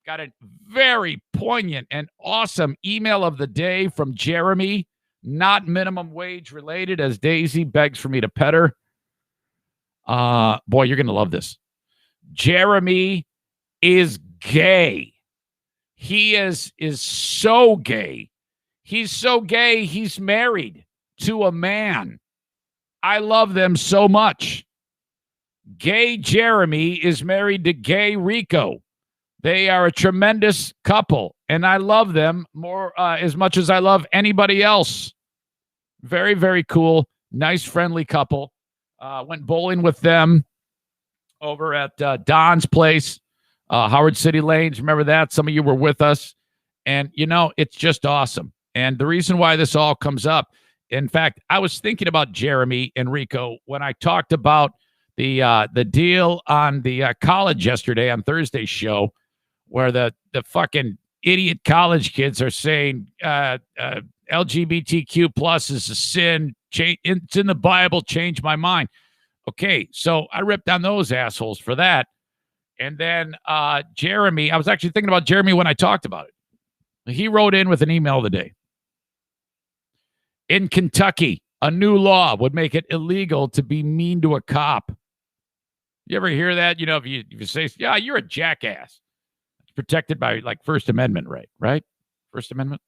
Got a very poignant and awesome email of the day from Jeremy, not minimum wage related, as Daisy begs for me to pet her. Boy, you're going to love this. Jeremy is gay. He is so gay. He's so gay, he's married to a man. I love them so much. Gay Jeremy is married to gay Rico. They are a tremendous couple, and I love them more as much as I love anybody else. Very, very cool. Nice, friendly couple. Went bowling with them over at Don's place, Howard City Lanes. Remember that? Some of you were with us. And, it's just awesome. And the reason why this all comes up, in fact, I was thinking about Jeremy and Rico when I talked about the deal on the college yesterday on Thursday's show, where the fucking idiot college kids are saying LGBTQ plus is a sin. It's in the Bible. Change my mind. Okay, so I ripped on those assholes for that. And then Jeremy, I was actually thinking about Jeremy when I talked about it. He wrote in with an email today. In Kentucky, a new law would make it illegal to be mean to a cop. You ever hear that? If you say, yeah, you're a jackass. It's protected by First Amendment right? First Amendment.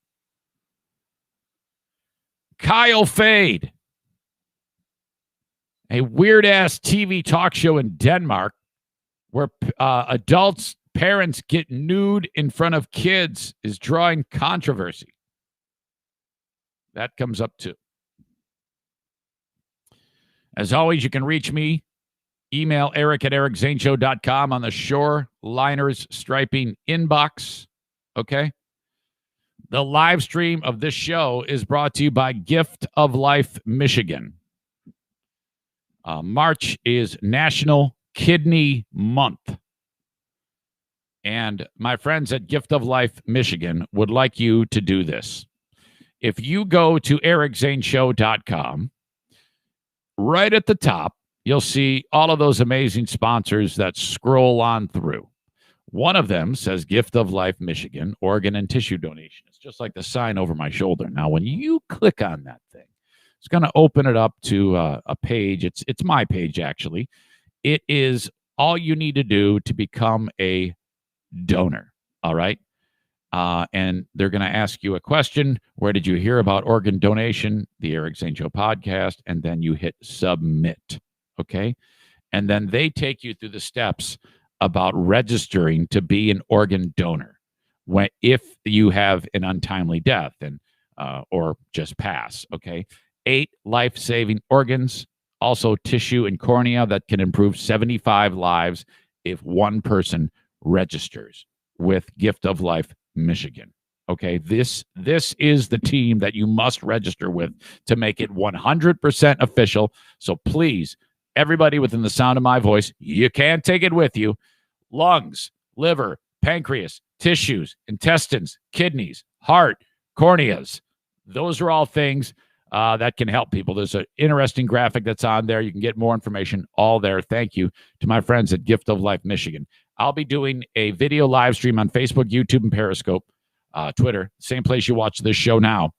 Kyle Fade, a weird-ass TV talk show in Denmark where parents get nude in front of kids, is drawing controversy. That comes up too. As always, you can reach me. Email eric@ericzaneshow.com on the Shore Liners Striping inbox. Okay? The live stream of this show is brought to you by Gift of Life Michigan. March is National Kidney Month. And my friends at Gift of Life Michigan would like you to do this. If you go to ericzaneshow.com, right at the top, you'll see all of those amazing sponsors that scroll on through. One of them says Gift of Life Michigan, organ and tissue donation. It's just like the sign over my shoulder. Now, when you click on that thing, it's going to open it up to a page. It's my page, actually. It is all you need to do to become a donor, all right? And they're going to ask you a question. Where did you hear about organ donation? The Eric Zane Show podcast. And then you hit submit, okay? And then they take you through the steps about registering to be an organ donor if you have an untimely death and or just pass, okay? 8 life-saving organs, also tissue and cornea that can improve 75 lives if one person registers with Gift of Life Michigan. Okay, this is the team that you must register with to make it 100% official. So please, everybody within the sound of my voice, you can't take it with you. Lungs, liver, pancreas, tissues, intestines, kidneys, heart, corneas. Those are all things that can help people. There's an interesting graphic that's on there. You can get more information all there. Thank you to my friends at Gift of Life Michigan. I'll be doing a video live stream on Facebook, YouTube, and Periscope, Twitter, same place you watch this show now,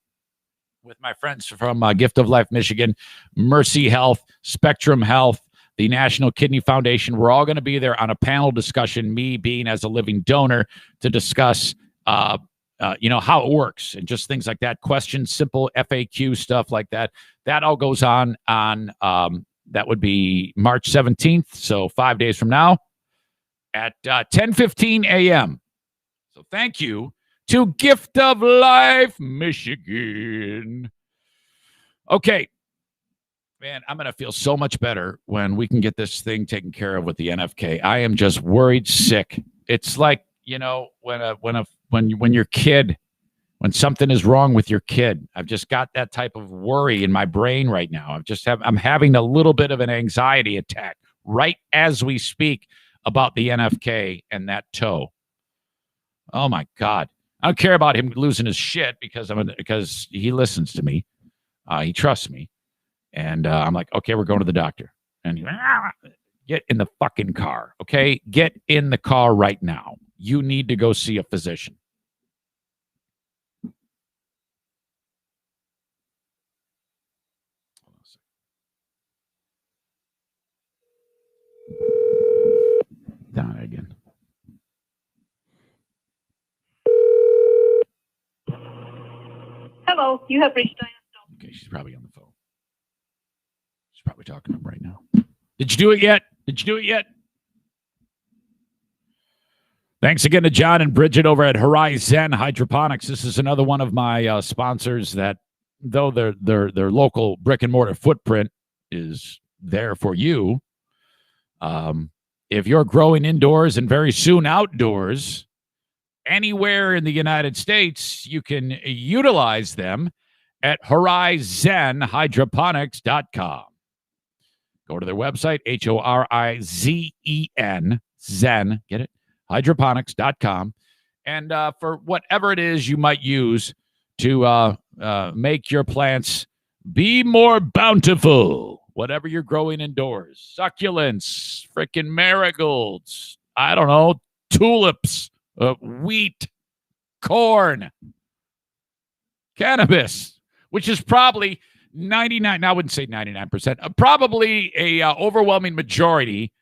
with my friends from Gift of Life Michigan, Mercy Health, Spectrum Health, the National Kidney Foundation. We're all going to be there on a panel discussion, me being as a living donor, to discuss how it works and just things like that. Questions, simple FAQ stuff like that. That all goes on that would be March 17th, so 5 days from now at 10:15 a.m. So thank you to Gift of Life, Michigan. Okay. Man, I'm going to feel so much better when we can get this thing taken care of with the NFK. I am just worried sick. It's like, when your kid, when something is wrong with your kid, I've just got that type of worry in my brain right now. I'm having a little bit of an anxiety attack right as we speak about the NFK and that toe. Oh my God. I don't care about him losing his shit because he listens to me. He trusts me. And I'm like, okay, we're going to the doctor. And get in the fucking car, okay? Get in the car right now. You need to go see a physician. Down again. Hello, you have reached Diane Stone. Okay, she's probably on the phone. She's probably talking to him right now. Did you do it yet? Thanks again to John and Bridget over at Horizon Hydroponics. This is another one of my sponsors that, though their local brick and mortar footprint is there for you, if you're growing indoors and very soon outdoors, anywhere in the United States, you can utilize them at horizonhydroponics.com. Go to their website, HORIZEN, Zen, get it? Hydroponics.com. And for whatever it is you might use to make your plants be more bountiful, whatever you're growing indoors, succulents, freaking marigolds, I don't know, tulips, wheat, corn, cannabis, which is probably 99, I wouldn't say 99%, probably a overwhelming majority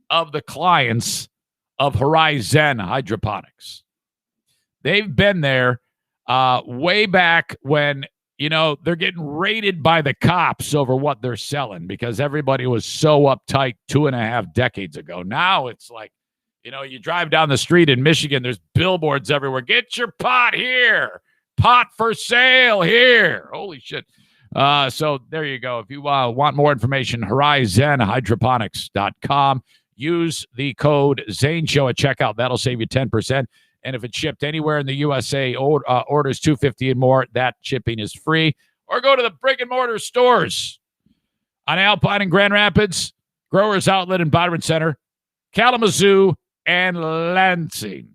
of the clients of Horizon Hydroponics. They've been there way back when, they're getting raided by the cops over what they're selling because everybody was so uptight 2.5 decades ago. Now it's like, you drive down the street in Michigan, there's billboards everywhere. Get your pot here. Pot for sale here. Holy shit. So there you go. If you want more information, horizonhydroponics.com. Use the code Zane Show at checkout. That'll save you 10%. And if it's shipped anywhere in the USA, orders $250 and more, that shipping is free. Or go to the brick and mortar stores on Alpine and Grand Rapids, Growers Outlet and Byron Center, Kalamazoo, and Lansing.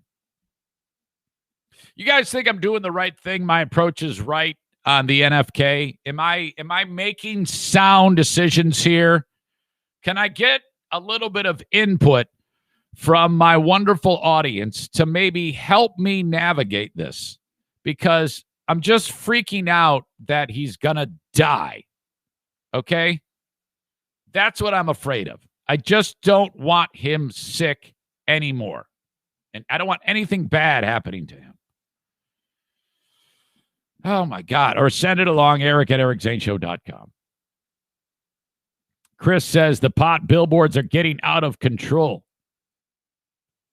You guys think I'm doing the right thing? My approach is right on the NFK. Am I making sound decisions here? Can I get a little bit of input from my wonderful audience to maybe help me navigate this? Because I'm just freaking out that he's going to die. Okay? That's what I'm afraid of. I just don't want him sick anymore. And I don't want anything bad happening to him. Oh, my God. Or send it along, Eric at ericzaneshow.com. Chris says the pot billboards are getting out of control.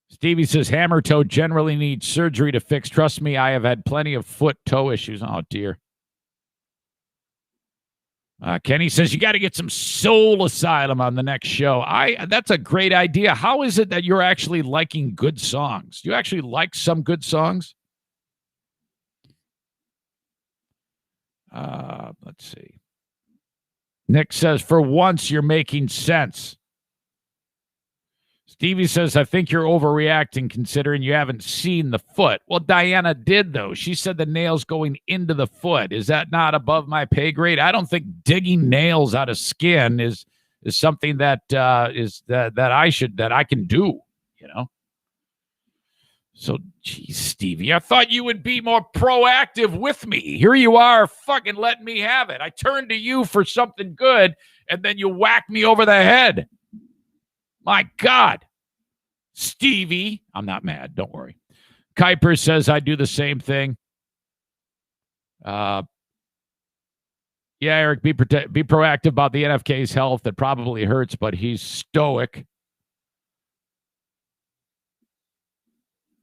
Stevie says hammer toe generally needs surgery to fix. Trust me, I have had plenty of foot toe issues. Oh, dear. Kenny says you got to get some Soul Asylum on the next show. That's a great idea. How is it that you're actually liking good songs? Do you actually like some good songs? Let's see. Nick says, for once, you're making sense. Stevie says, I think you're overreacting considering you haven't seen the foot. Well, Diana did, though. She said the nail's going into the foot. Is that not above my pay grade? I don't think digging nails out of skin is something that I can do, So, geez, Stevie, I thought you would be more proactive with me. Here you are fucking letting me have it. I turned to you for something good, and then you whack me over the head. My God. Stevie, I'm not mad. Don't worry. Kuiper says I do the same thing. Yeah, Eric, be proactive about the NFK's health. It probably hurts, but he's stoic.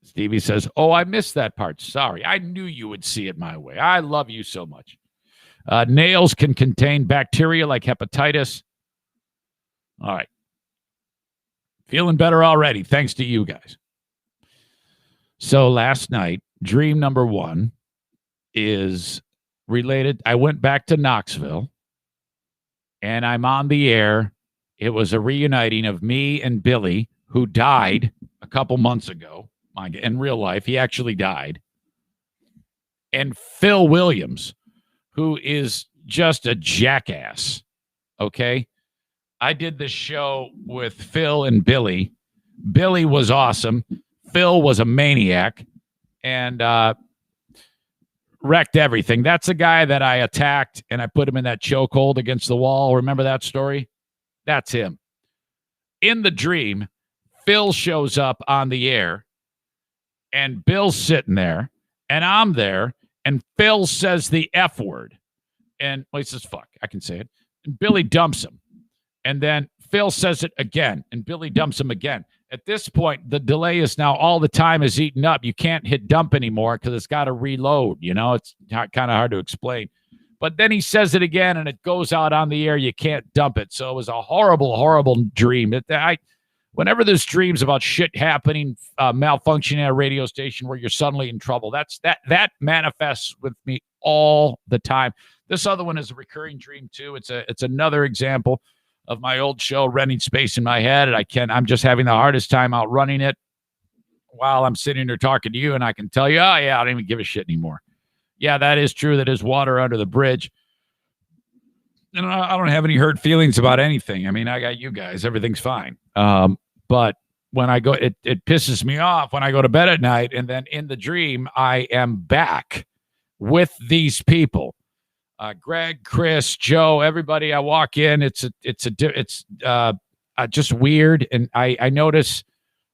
Stevie says, "Oh, I missed that part. Sorry. I knew you would see it my way. I love you so much." Nails can contain bacteria like hepatitis. All right. Feeling better already, thanks to you guys. So last night, dream number one is related. I went back to Knoxville, and I'm on the air. It was a reuniting of me and Billy, who died a couple months ago. In real life, he actually died. And Phil Williams, who is just a jackass. Okay? I did this show with Phil and Billy. Billy was awesome. Phil was a maniac and wrecked everything. That's a guy that I attacked and I put him in that chokehold against the wall. Remember that story? That's him. In the dream, Phil shows up on the air and Bill's sitting there and I'm there and Phil says the F word. And he says, fuck, I can say it. And Billy dumps him. And then Phil says it again and Billy dumps him again. At this point, the delay is now all the time is eaten up. You can't hit dump anymore because it's got to reload. You know, it's kind of hard to explain. But then he says it again and it goes out on the air. You can't dump it. So it was a horrible, horrible dream. Whenever there's dreams about shit happening, malfunctioning at a radio station where you're suddenly in trouble, that manifests with me all the time. This other one is a recurring dream too. It's another example of my old show renting space in my head, and I'm just having the hardest time outrunning it while I'm sitting there talking to you, and I can tell you, oh yeah, I don't even give a shit anymore. Yeah, that is true. That is water under the bridge. And I don't have any hurt feelings about anything. I mean, I got you guys. Everything's fine. But when I go, it pisses me off when I go to bed at night, and then in the dream, I am back with these people. Greg, Chris, Joe, everybody. I walk in. It's just weird, and I notice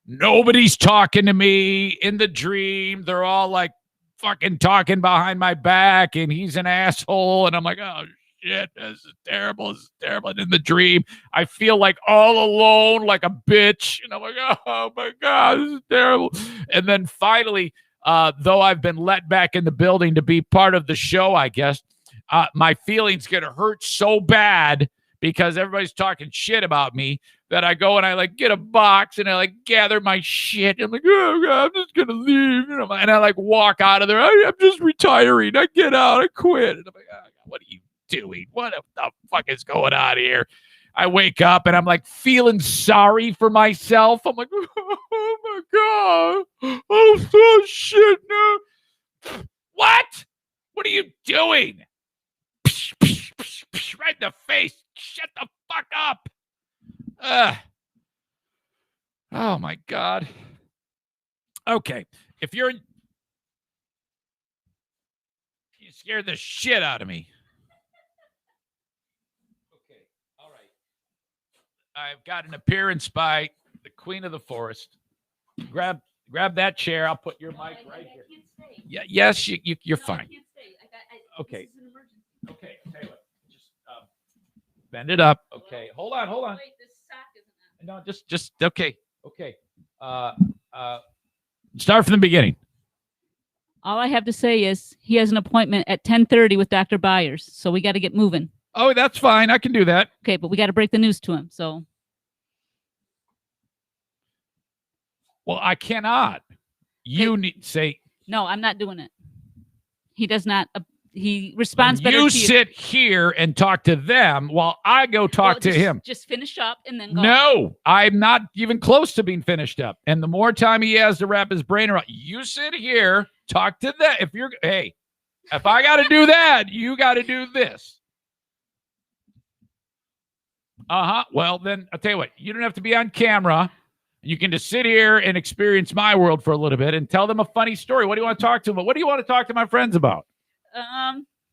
nobody's talking to me in the dream. They're all like fucking talking behind my back, and he's an asshole, and I'm like, oh shit, this is terrible. This is terrible. And in the dream, I feel like all alone, like a bitch, and I'm like, oh my god, this is terrible. And then finally, though I've been let back in the building to be part of the show, I guess. My feelings get hurt so bad because everybody's talking shit about me that I go and I like get a box and I like gather my shit. I'm like, oh God, I'm just going to leave. And I like walk out of there. I'm just retiring. I get out. I quit. And I'm like, oh God, what are you doing? What the fuck is going on here? I wake up and I'm like feeling sorry for myself. I'm like, oh my God. Oh, so shit. No. What? What are you doing? Right in the face. Shut the fuck up. Oh my God. Okay. You scared the shit out of me. Okay. All right. I've got an appearance by the Queen of the Forest. Grab that chair. I'll put your mic right here. Yeah. Yes, you're fine. Okay. Okay, tell you what, just bend it up. Okay, hold on. Wait, this sack isn't No, just okay. Start from the beginning. All I have to say is he has an appointment at 10:30 with Dr. Byers, so we got to get moving. Oh, that's fine. I can do that. Okay, but we got to break the news to him. So, well, I cannot. You need say no. I'm not doing it. He does not. He responds better. You to you. sit here and talk to them while I go talk to him. Just finish up and then go. No, I'm not even close to being finished up. And the more time he has to wrap his brain around, you sit here, talk to them. If I got to do that, you got to do this. Well, then I'll tell you what, you don't have to be on camera. You can just sit here and experience my world for a little bit and tell them a funny story. What do you want to talk to them about? What do you want to talk to my friends about?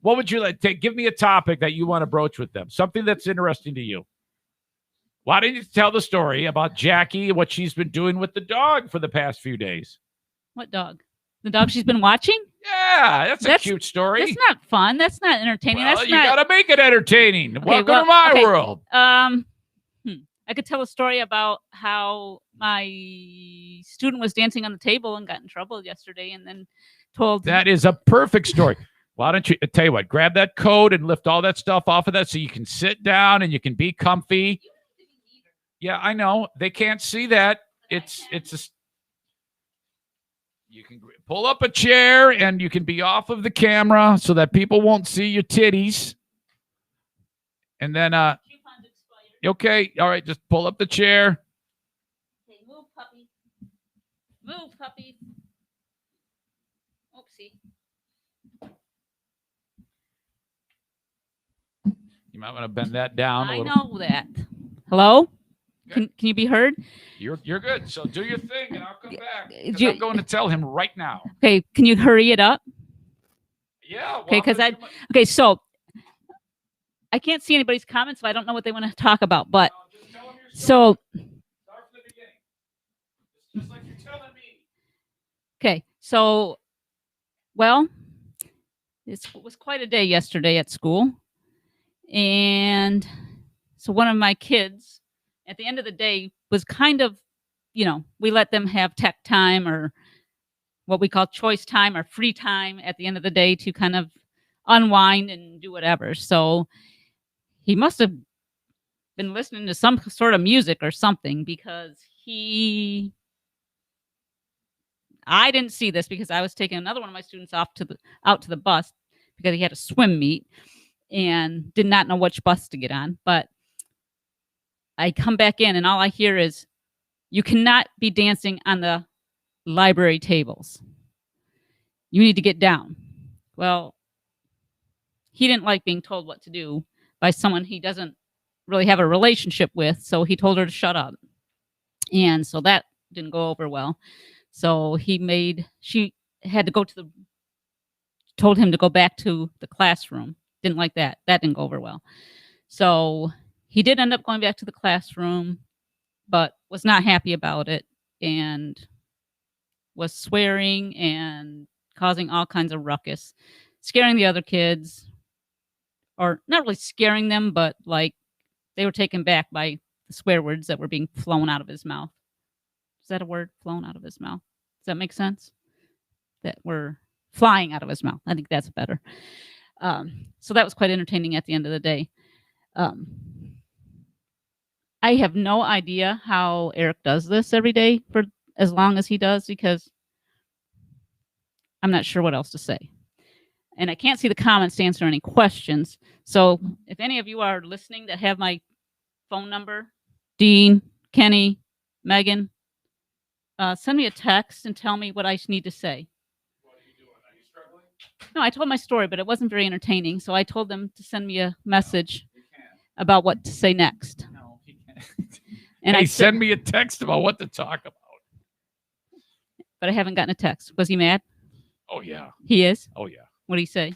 What would you like to give me a topic that you want to broach with them? Something that's interesting to you. Why don't you tell the story about Jackie, what she's been doing with the dog for the past few days? What dog? The dog she's been watching? Yeah, that's a cute story. That's not fun. That's not entertaining. Well, that's you not... got to make it entertaining. Okay, welcome to my world. I could tell a story about how my student was dancing on the table and got in trouble yesterday, and then told That is a perfect story. Why don't you tell you what? Grab that coat and lift all that stuff off of that so you can sit down and you can be comfy. Yeah, I know they can't see that. It's you can pull up a chair and you can be off of the camera so that people won't see your titties. And then okay, all right, just pull up the chair. Okay, move, puppy. Move, puppy. Oopsie. You might want to bend that down a I little. know that. Hello? Can you be heard? You're good. So do your thing and I'll come back. 'Cause you- I'm going to tell him right now. Okay, can you hurry it up? Yeah. Okay, because okay, so I can't see anybody's comments, so I don't know what they want to talk about. But just tell him your story. so Start from the beginning. Just like you're telling me. okay, so well, it was quite a day yesterday at school, and so one of my kids, at the end of the day, was kind of, we let them have tech time or what we call choice time or free time at the end of the day to kind of unwind and do whatever. So he must have been listening to some sort of music or something because I didn't see this because I was taking another one of my students out to the bus because he had a swim meet and did not know which bus to get on. But I come back in and all I hear is, "You cannot be dancing on the library tables. You need to get down." Well, he didn't like being told what to do by someone he doesn't really have a relationship with, so he told her to shut up. And so that didn't go over well. So she had to told him to go back to the classroom. Didn't like that. That didn't go over well. So he did end up going back to the classroom, but was not happy about it and was swearing and causing all kinds of ruckus, scaring the other kids, or not really scaring them, but like they were taken back by the swear words that were being flown out of his mouth. Is that a word? Flown out of his mouth? Does that make sense? That were flying out of his mouth. I think that's better. So that was quite entertaining at the end of the day. I have no idea how Eric does this every day for as long as he does, because I'm not sure what else to say. And I can't see the comments to answer any questions. So if any of you are listening that have my phone number, Dean, Kenny, Megan, send me a text and tell me what I need to say. What are you doing? Are you struggling? No, I told my story, but it wasn't very entertaining. So I told them to send me a message You can't. about what to say next. No, he can't. And Hey, I send me a text about what to talk about. but I haven't gotten a text. Was he mad? Oh yeah. He is. Oh yeah. What did he say?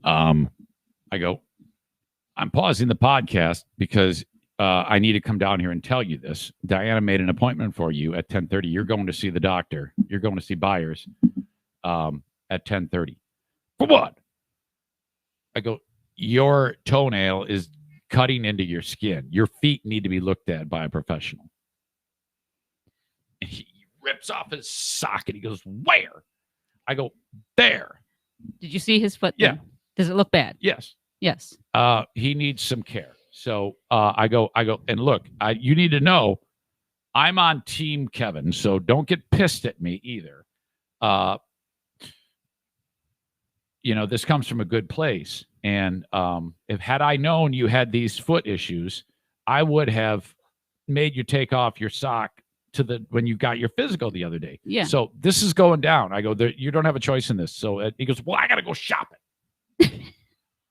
I go, I'm pausing the podcast because I need to come down here and tell you this. Diana made an appointment for you at 10:30. You're going to see the doctor. You're going to see Byers at 10:30. For what? I go, your toenail is cutting into your skin. Your feet need to be looked at by a professional. And he rips off his sock and he goes, where? I go, there. Did you see his foot? Yeah. Then? Does it look bad? Yes. Yes. He needs some care. So I go, and look, you need to know I'm on Team Kevin, so don't get pissed at me either. This comes from a good place. And had I known you had these foot issues, I would have made you take off your sock when you got your physical the other day. Yeah. So this is going down. I go, you don't have a choice in this. So he goes, well, I got to go shopping.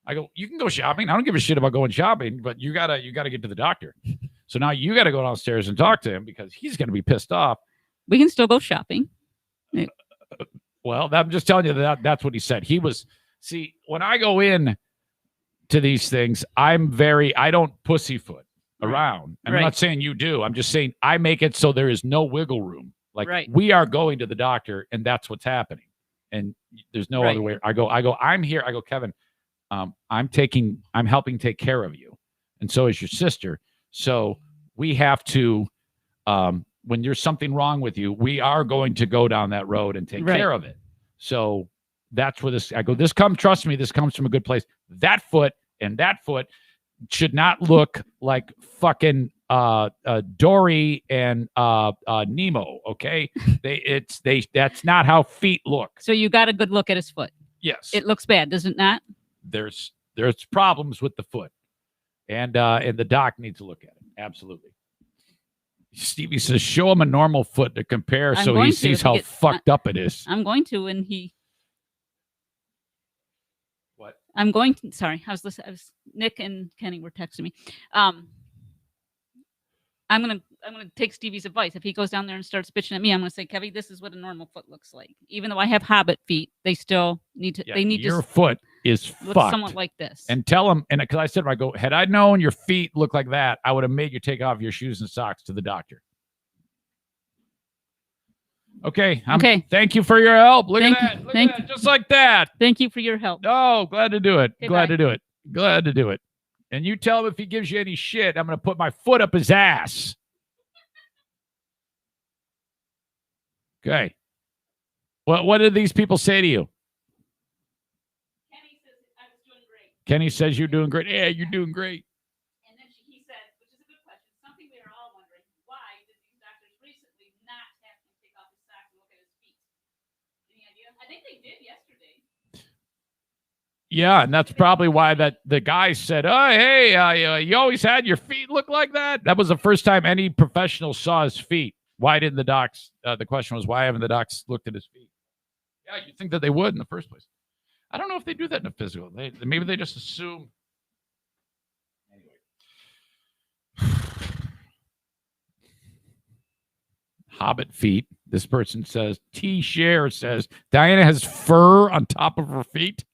I go, you can go shopping. I don't give a shit about going shopping, but you gotta get to the doctor. So now you got to go downstairs and talk to him because he's going to be pissed off. We can still go shopping. Well, I'm just telling you that's what he said. See, when I go in to these things, I don't pussyfoot around. And I'm not saying you do. I'm just saying I make it so there is no wiggle room. Like we are going to the doctor and that's what's happening. And there's no other way. I go, I'm here. I go, Kevin, I'm helping take care of you. and so is your sister. So we have to, when there's something wrong with you, we are going to go down that road and take care of it. So that's where trust me, this comes from a good place. That foot and that foot should not look like fucking Dory and Nemo. Okay, that's not how feet look. So you got a good look at his foot. Yes, It looks bad, does it not? there's problems with the foot, and the doc needs to look at it. Absolutely. Stevie says, show him a normal foot to compare I'm so going he to, sees if how he gets- fucked up it is. I'm going to, and he. What? I'm going to. Sorry, I was Nick and Kenny were texting me. I'm gonna take Stevie's advice. If he goes down there and starts bitching at me, I'm gonna say, Kevin, this is what a normal foot looks like. Even though I have hobbit feet, they still need to. Yeah, they need your to foot is look fucked. somewhat like this. And tell him, and because I said, I go, had I known your feet look like that, I would have made you take off your shoes and socks to the doctor. Okay. Okay. Thank you for your help. Look Thank at that. you. Look Thank at that. Just like that. Thank you for your help. Oh, glad to do it. Okay, Glad bye. to do it. Glad to do it. And you tell him if he gives you any shit, I'm going to put my foot up his ass. Okay. What did these people say to you? Kenny says I was doing great. Kenny says you're doing great. Yeah, you're doing great. And then he said, which is a good question, something we are all wondering, why did these doctors recently not have him take off his socks and look at his feet? Any idea? I think they did yesterday. Yeah, and that's probably why the guy said, "Oh, hey, you always had your feet look like that." That was the first time any professional saw his feet. Why didn't the docs? The question was, why haven't the docs looked at his feet? Yeah, you'd think that they would in the first place. I don't know if they do that in a physical. Maybe they just assume. Anyway, Hobbit feet. This person says. T. Share says Diana has fur on top of her feet.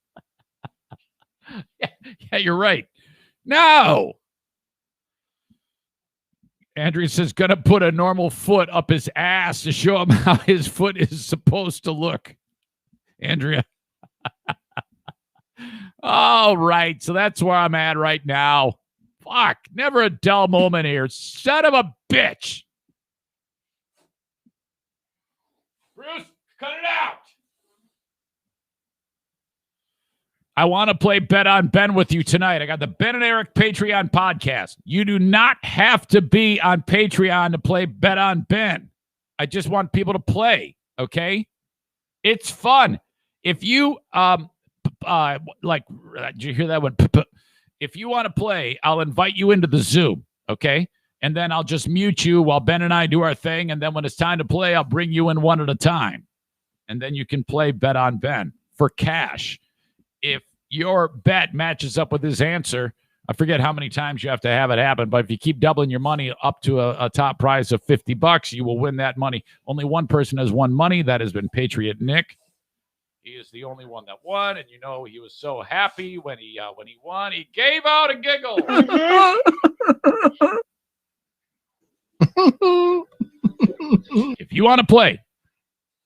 Yeah, you're right. No. Andrea says, gonna put a normal foot up his ass to show him how his foot is supposed to look. Andrea. All right. So that's where I'm at right now. Fuck. Never a dull moment here. Son of a bitch. Bruce, cut it out. I want to play Bet on Ben with you tonight. I got the Ben and Eric Patreon podcast. You do not have to be on Patreon to play Bet on Ben. I just want people to play, okay? It's fun. If you, did you hear that one? If you want to play, I'll invite you into the Zoom, okay? And then I'll just mute you while Ben and I do our thing. And then when it's time to play, I'll bring you in one at a time. And then you can play Bet on Ben for cash. If your bet matches up with his answer, I forget how many times you have to have it happen, but if you keep doubling your money up to a top prize of $50, you will win that money. Only one person has won money. That has been Patriot Nick. He is the only one that won, and you know he was so happy when he won. He gave out a giggle. If you want to play,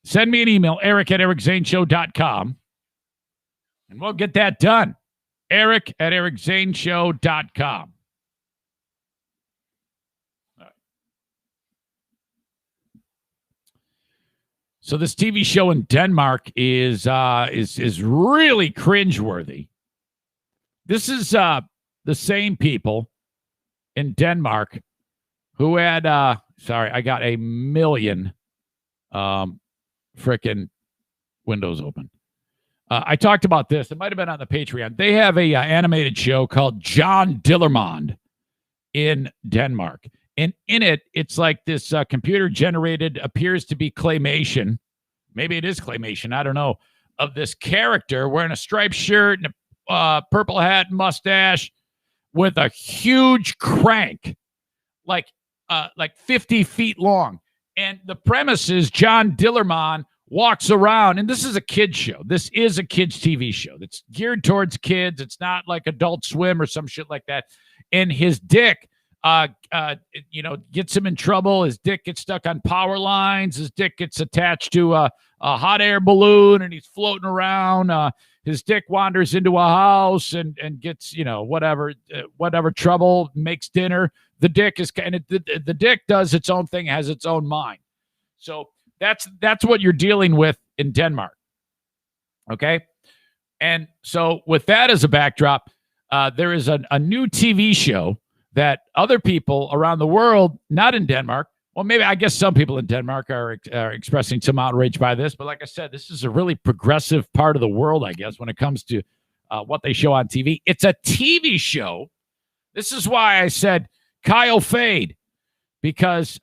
send me an email, eric@ericzaneshow.com. And we'll get that done. Eric@ericzaneshow.com. All right. So this TV show in Denmark is really cringeworthy. This is the same people in Denmark who had I got a million frickin' windows open. I talked about this. It might have been on the Patreon. They have a animated show called John Dillermand in Denmark. And in it, it's like this computer-generated, appears to be claymation. Maybe it is claymation. I don't know. Of this character wearing a striped shirt and a purple hat, mustache, with a huge crank, like 50 feet long. And the premise is John Dillermand walks around, and this is a kid's show. This is a kid's TV show that's geared towards kids. It's not like Adult Swim or some shit like that. And his dick, gets him in trouble. His dick gets stuck on power lines. His dick gets attached to hot air balloon and he's floating around. His dick wanders into a house and gets, whatever trouble, makes dinner. The dick is the dick does its own thing, has its own mind. So that's what you're dealing with in Denmark. Okay. And so with that as a backdrop, there is a new TV show that other people around the world, not in Denmark, well, maybe I guess some people in Denmark are expressing some outrage by this. But like I said, this is a really progressive part of the world, I guess, when it comes to what they show on TV. It's a TV show. This is why I said Kyle Fade, because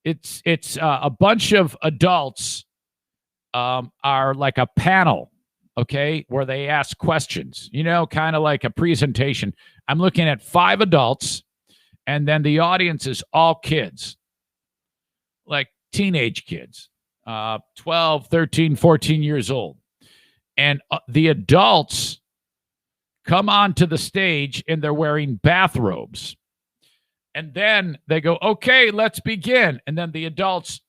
it's a bunch of adults are like a panel, okay, where they ask questions, kind of like a presentation. I'm looking at 5 adults, and then the audience is all kids, like teenage kids, 12, 13, 14 years old. And the adults come onto the stage, and they're wearing bathrobes. And then they go, okay, let's begin. And then the adults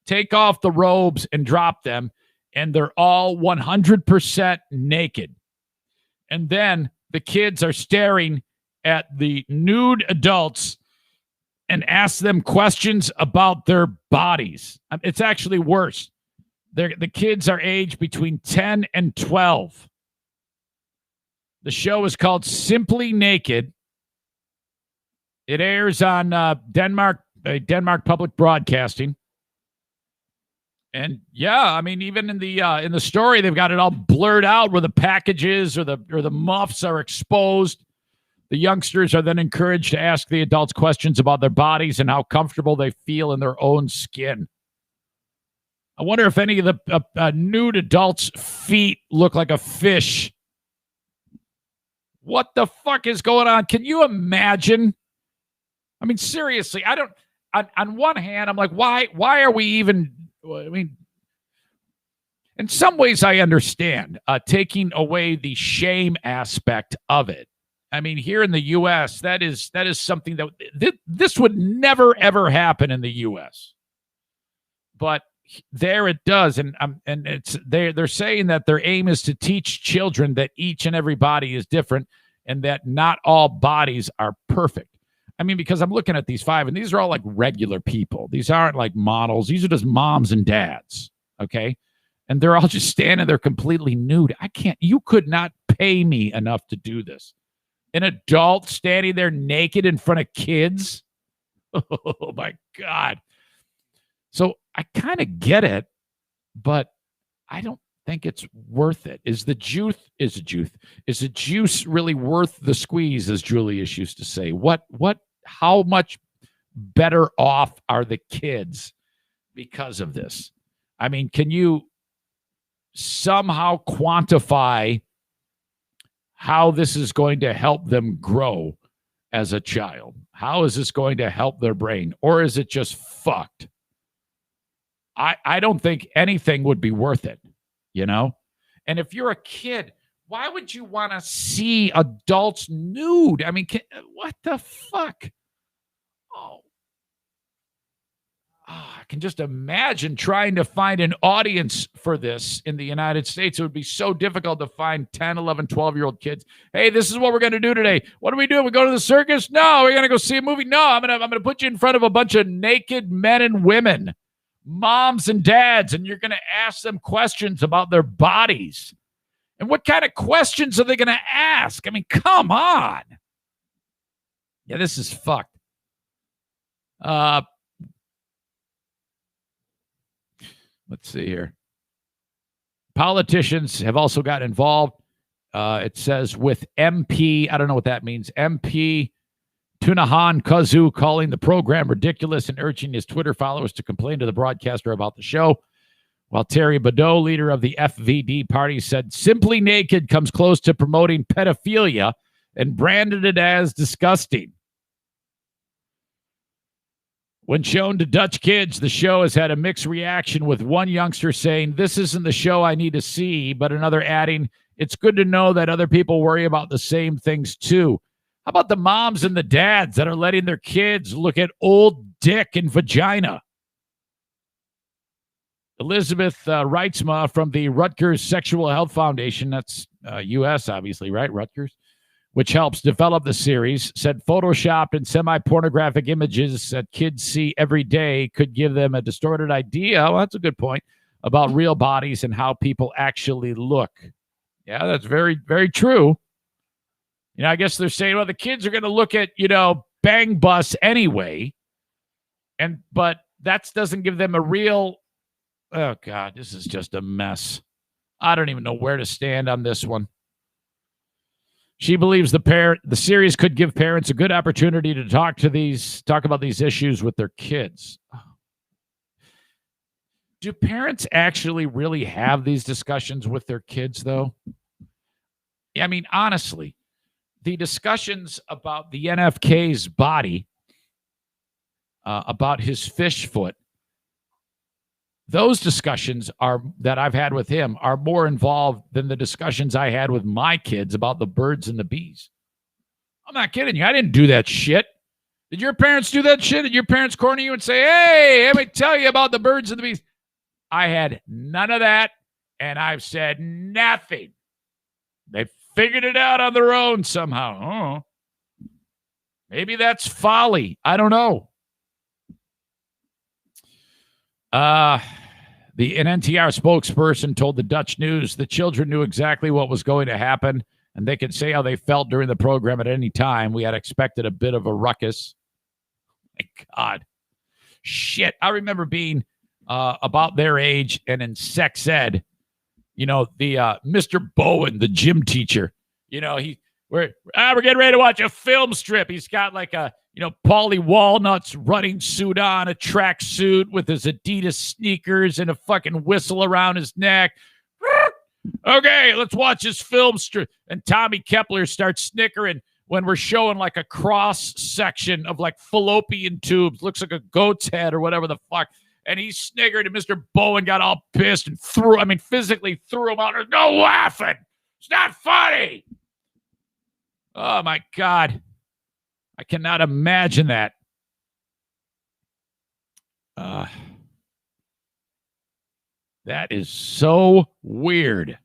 take off the robes and drop them, and they're all 100% naked. And then the kids are staring at the nude adults and ask them questions about their bodies. It's actually worse. The kids are aged between 10 and 12. The show is called Simply Naked. It airs on Denmark Public Broadcasting. And yeah, I mean, even in the story, they've got it all blurred out where the packages or the muffs are exposed. The youngsters are then encouraged to ask the adults questions about their bodies and how comfortable they feel in their own skin. I wonder if any of the nude adults' feet look like a fish. What the fuck is going on? Can you imagine? I mean, seriously, I don't. On one hand, I'm like, why are we even? I mean, in some ways, I understand taking away the shame aspect of it. I mean, here in the U.S., that is something that this would never ever happen in the U.S. But there it does, and it's they're saying that their aim is to teach children that each and every body is different, and that not all bodies are perfect. I mean, because I'm looking at these 5, and these are all like regular people. These aren't like models. These are just moms and dads, okay? And they're all just standing there completely nude. You could not pay me enough to do this. An adult standing there naked in front of kids? Oh, my God. So I kind of get it, but I don't think it's worth it. Is the juice really worth the squeeze, as Julius used to say? How much better off are the kids because of this? I mean, can you somehow quantify how this is going to help them grow as a child? How is this going to help their brain? Or is it just fucked? I don't think anything would be worth it, And if you're a kid, why would you want to see adults nude? I mean, what the fuck? I can just imagine trying to find an audience for this in the United States. It would be so difficult to find 10, 11, 12-year-old kids. Hey, this is what we're going to do today. What are we doing? We go to the circus? No. We're going to go see a movie? No. I'm going to put you in front of a bunch of naked men and women, moms and dads, and you're going to ask them questions about their bodies. And what kind of questions are they going to ask? I mean, come on. Yeah, this is fucked. Let's see here. Politicians have also got involved. It says with MP, I don't know what that means, MP Tunahan Kazu calling the program ridiculous and urging his Twitter followers to complain to the broadcaster about the show. While Terry Badeau, leader of the FVD party, said Simply Naked comes close to promoting pedophilia and branded it as disgusting. When shown to Dutch kids, the show has had a mixed reaction, with one youngster saying, "This isn't the show I need to see," but another adding, "It's good to know that other people worry about the same things too." How about the moms and the dads that are letting their kids look at old dick and vagina? Elizabeth Reitzma from the Rutgers Sexual Health Foundation, that's U.S., obviously, right? Rutgers, which helps develop the series, said photoshopped and semi-pornographic images that kids see every day could give them a distorted idea. Well, that's a good point about real bodies and how people actually look. Yeah, that's very, very true. I guess they're saying, well, the kids are going to look at, Bang Bus anyway. But that doesn't give them a real, oh God, this is just a mess. I don't even know where to stand on this one. She believes the series could give parents a good opportunity to talk about these issues with their kids. Do parents actually really have these discussions with their kids, though? I mean, honestly, the discussions about the NFK's body, about his fish foot, those discussions that I've had with him are more involved than the discussions I had with my kids about the birds and the bees. I'm not kidding you. I didn't do that shit. Did your parents do that shit? Did your parents corner you and say, hey, let me tell you about the birds and the bees? I had none of that, and I've said nothing. They figured it out on their own somehow. Oh, maybe that's folly. I don't know. An NTR spokesperson told the Dutch News the children knew exactly what was going to happen, and they could say how they felt during the program at any time. We had expected a bit of a ruckus. My God. Shit. I remember being about their age and in sex ed, the Mr. Bowen, the gym teacher, we're getting ready to watch a film strip. He's got like a, Paulie Walnut's running suit on, a track suit with his Adidas sneakers and a fucking whistle around his neck. Okay, let's watch this film strip. And Tommy Kepler starts snickering when we're showing like a cross section of like fallopian tubes. Looks like a goat's head or whatever the fuck. And he sniggered, and Mr. Bowen got all pissed and physically threw him out. There's no laughing. It's not funny. Oh, my God. I cannot imagine that. That is so weird.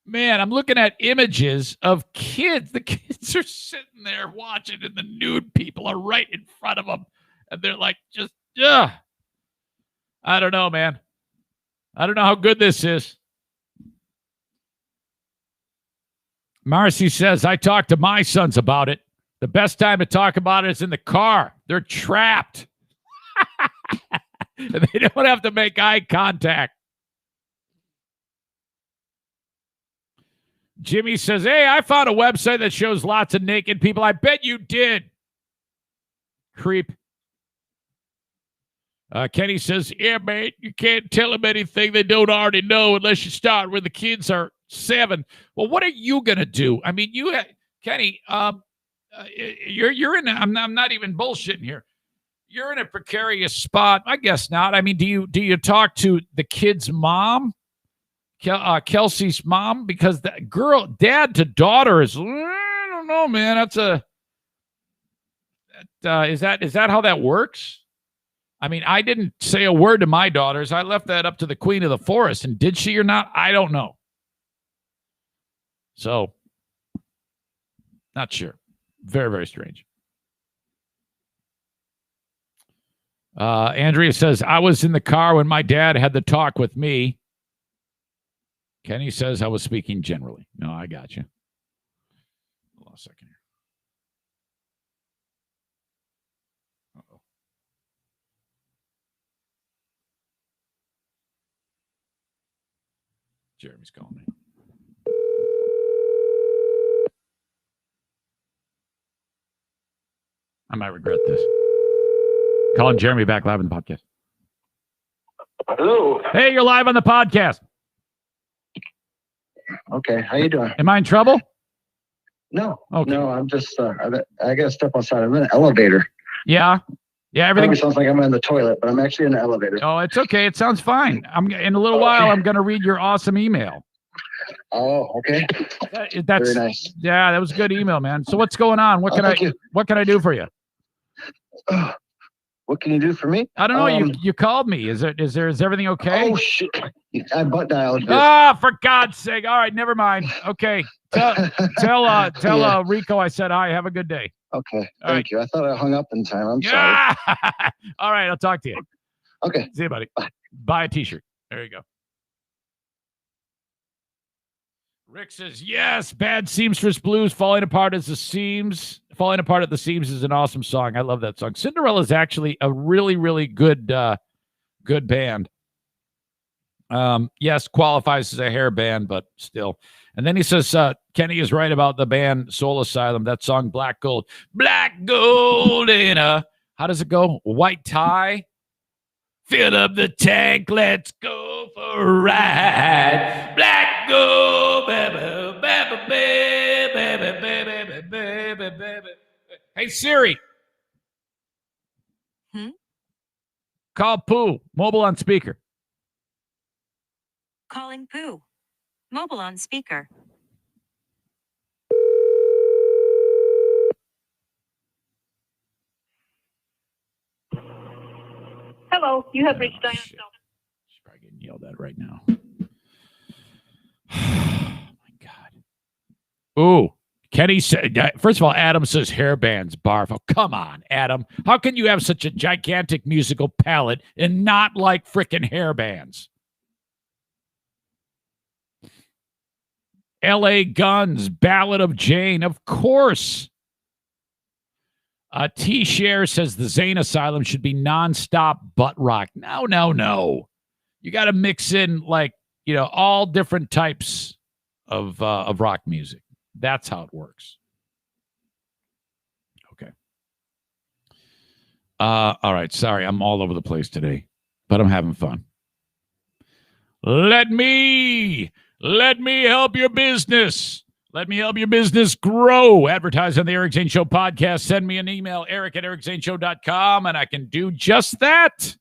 Man, I'm looking at images of kids. The kids are sitting there watching, and the nude people are right in front of them. And they're like, I don't know, man. I don't know how good this is. Marcy says, I talked to my sons about it. The best time to talk about it is in the car. They're trapped. And they don't have to make eye contact. Jimmy says, hey, I found a website that shows lots of naked people. I bet you did. Creep. Kenny says, yeah, mate, you can't tell them anything they don't already know unless you start when the kids are 7. Well, what are you going to do? I mean, Kenny, you're in, I'm not even bullshitting here. You're in a precarious spot. I guess not. I mean, do you talk to the kid's mom, Kelsey's mom? Because that girl, dad to daughter is, I don't know, man. Is that how that works? I mean, I didn't say a word to my daughters. I left that up to the queen of the forest. And did she or not? I don't know. So, not sure. Very, very strange. Andrea says, I was in the car when my dad had the talk with me. Kenny says, I was speaking generally. No, I got you. Hold on a second here. Uh-oh. Jeremy's calling me. I might regret this. Calling Jeremy back live on the podcast. Hello. Hey, you're live on the podcast. Okay, how you doing? Am I in trouble? No. Okay. No, I'm just, I got to step outside. I'm in an elevator. Yeah. Yeah, everything Probably sounds like I'm in the toilet, but I'm actually in the elevator. Oh, it's okay. It sounds fine. In a little while, I'm going to read your awesome email. Oh, okay. That's very nice. Yeah, that was a good email, man. So what's going on? What can I do for you? Well, What can you do for me? I don't know. You called me. Is everything okay? Oh shit! I butt dialed you. Ah, for God's sake! All right, never mind. Okay, tell Rico I said hi. Have a good day. Okay, thank you. I thought I hung up in time. I'm sorry. Yeah. All right, I'll talk to you. Okay. See you, buddy. Bye. Buy a T-shirt. There you go. Rick says, yes, Bad Seamstress Blues, Falling Apart at the Seams is an awesome song. I love that song. Cinderella is actually a really, really good band. Yes, qualifies as a hair band, but still. And then he says, Kenny is right about the band Soul Asylum, that song Black Gold. Black Gold in a, how does it go? White tie. Fill up the tank, let's go for a ride. Black Gold, baby, baby, baby, baby, baby, baby. Hey, Siri. Call Pooh, mobile on speaker. Calling Pooh. Mobile on speaker. Hello, you have reached Diane. She's probably getting yelled at right now. Oh, my God. Ooh, Kenny said, first of all, Adam says hair bands, barf. Oh, come on, Adam. How can you have such a gigantic musical palette and not like frickin' hair bands? L.A. Guns, Ballad of Jane, of course. T-Share says the Zane Asylum should be nonstop butt rock. No. You got to mix in, like, all different types of rock music. That's how it works. Okay. All right. Sorry, I'm all over the place today, but I'm having fun. Let me help your business. Let me help your business grow. Advertise on the Eric Zane Show podcast. Send me an email, eric@ericzaneshow.com, and I can do just that.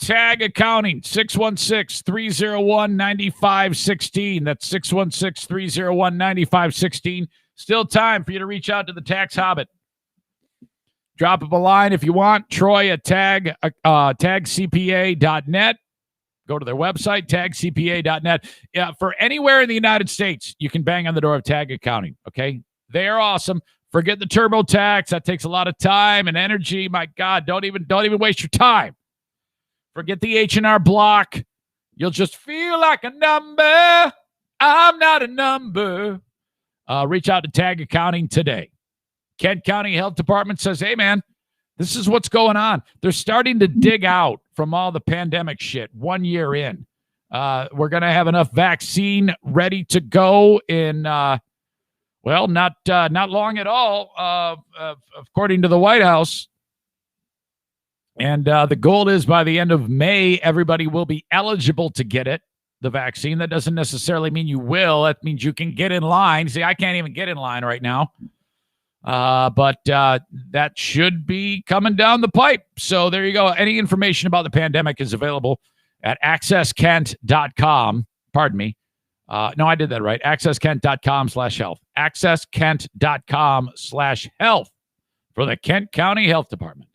Tag Accounting, 616-301-9516. That's 616-301-9516. Still time for you to reach out to the Tax Hobbit. Drop him a line if you want. Troy at tagcpa.net. Go to their website, tagcpa.net. Yeah, for anywhere in the United States, you can bang on the door of Tag Accounting, okay? They are awesome. Forget the TurboTax. That takes a lot of time and energy. My God, don't even waste your time. Forget the H&R Block. You'll just feel like a number. I'm not a number. Reach out to Tag Accounting today. Kent County Health Department says, hey, man, this is what's going on. They're starting to dig out from all the pandemic shit 1 year in. We're going to have enough vaccine ready to go in, not long at all, according to the White House. And the goal is by the end of May, everybody will be eligible to get it, the vaccine. That doesn't necessarily mean you will. That means you can get in line. See, I can't even get in line right now. But that should be coming down the pipe. So there you go. Any information about the pandemic is available at accesskent.com. Pardon me. No, I did that right. accesskent.com/health. accesskent.com/health for the Kent County Health Department.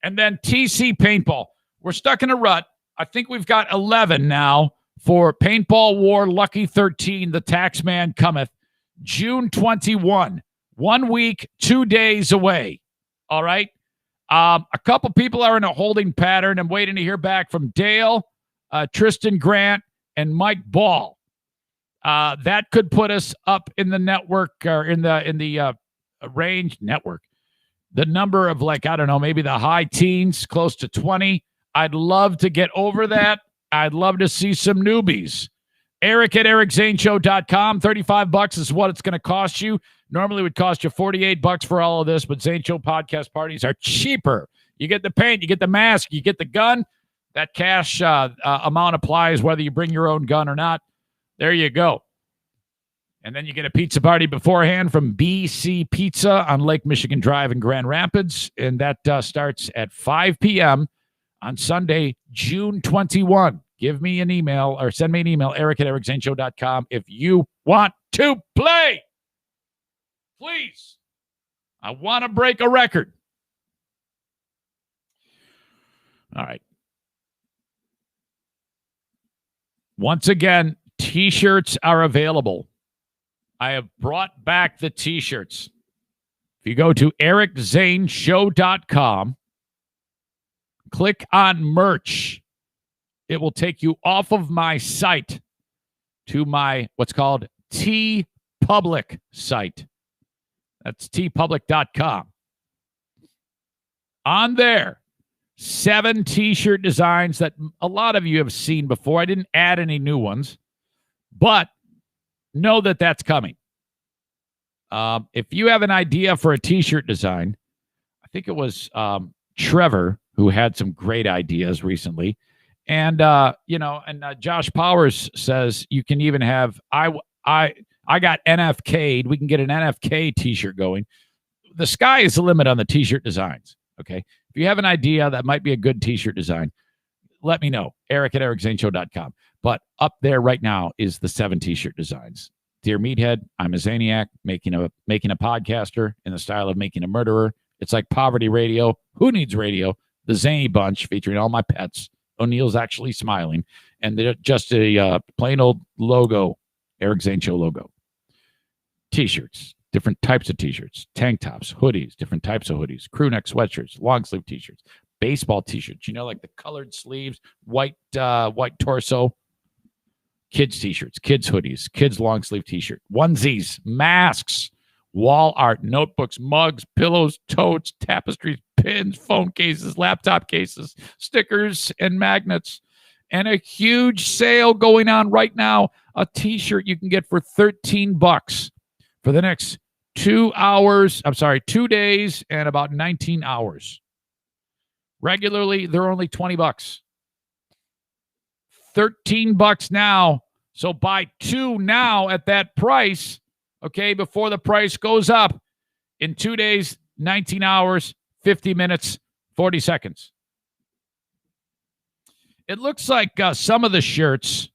And then TC Paintball. We're stuck in a rut. I think we've got 11 now for Paintball War Lucky 13, The Taxman Cometh, June 21. 1 week, 2 days away. All right. A couple people are in a holding pattern. I'm waiting to hear back from Dale, Tristan Grant, and Mike Ball. That could put us up in the network or in the range network. The number of, like, I don't know, maybe the high teens, close to 20. I'd love to get over that. I'd love to see some newbies. Eric@ericzaneshow.com. $35 is what it's going to cost you. Normally it would cost you $48 for all of this, but Zane Show podcast parties are cheaper. You get the paint, you get the mask, you get the gun. That cash amount applies whether you bring your own gun or not. There you go. And then you get a pizza party beforehand from BC Pizza on Lake Michigan Drive in Grand Rapids. And that starts at 5 p.m. on Sunday, June 21. Give me an email or send me an email, eric@ericzaneshow.com, if you want to play. Please. I want to break a record. All right. Once again, T-shirts are available. I have brought back the T-shirts. If you go to ericzaneshow.com, click on merch, it will take you off of my site to my what's called T-Public site. That's tpublic.com. On there, 7 T-shirt designs that a lot of you have seen before. I didn't add any new ones, but know that that's coming. If you have an idea for a T-shirt design, I think it was Trevor who had some great ideas recently. And, Josh Powers says you can even have, I got NFK'd. We can get an NFK T-shirt going. The sky is the limit on the T-shirt designs. Okay. If you have an idea that might be a good T-shirt design, let me know. Eric@ericzaneshow.com. But up there right now is the 7 T-shirt designs. Dear Meathead, I'm a Zaniac making a podcaster in the style of making a murderer. It's like poverty radio. Who needs radio? The Zany Bunch featuring all my pets. O'Neill's actually smiling. And they're just a plain old logo, Eric Zane Show logo. T-shirts, different types of T-shirts, tank tops, hoodies, different types of hoodies, crew neck sweatshirts, long sleeve T-shirts, baseball T-shirts, like the colored sleeves, white torso, kids T-shirts, kids hoodies, kids long sleeve T-shirt, onesies, masks, wall art, notebooks, mugs, pillows, totes, tapestries, pins, phone cases, laptop cases, stickers, and magnets. And a huge sale going on right now. A T-shirt you can get for $13 for the next 2 days and about 19 hours. Regularly, they're only $20. $13 now. So buy 2 now at that price, okay, before the price goes up in 2 days, 19 hours, 50 minutes, 40 seconds. It looks like some of the shirts,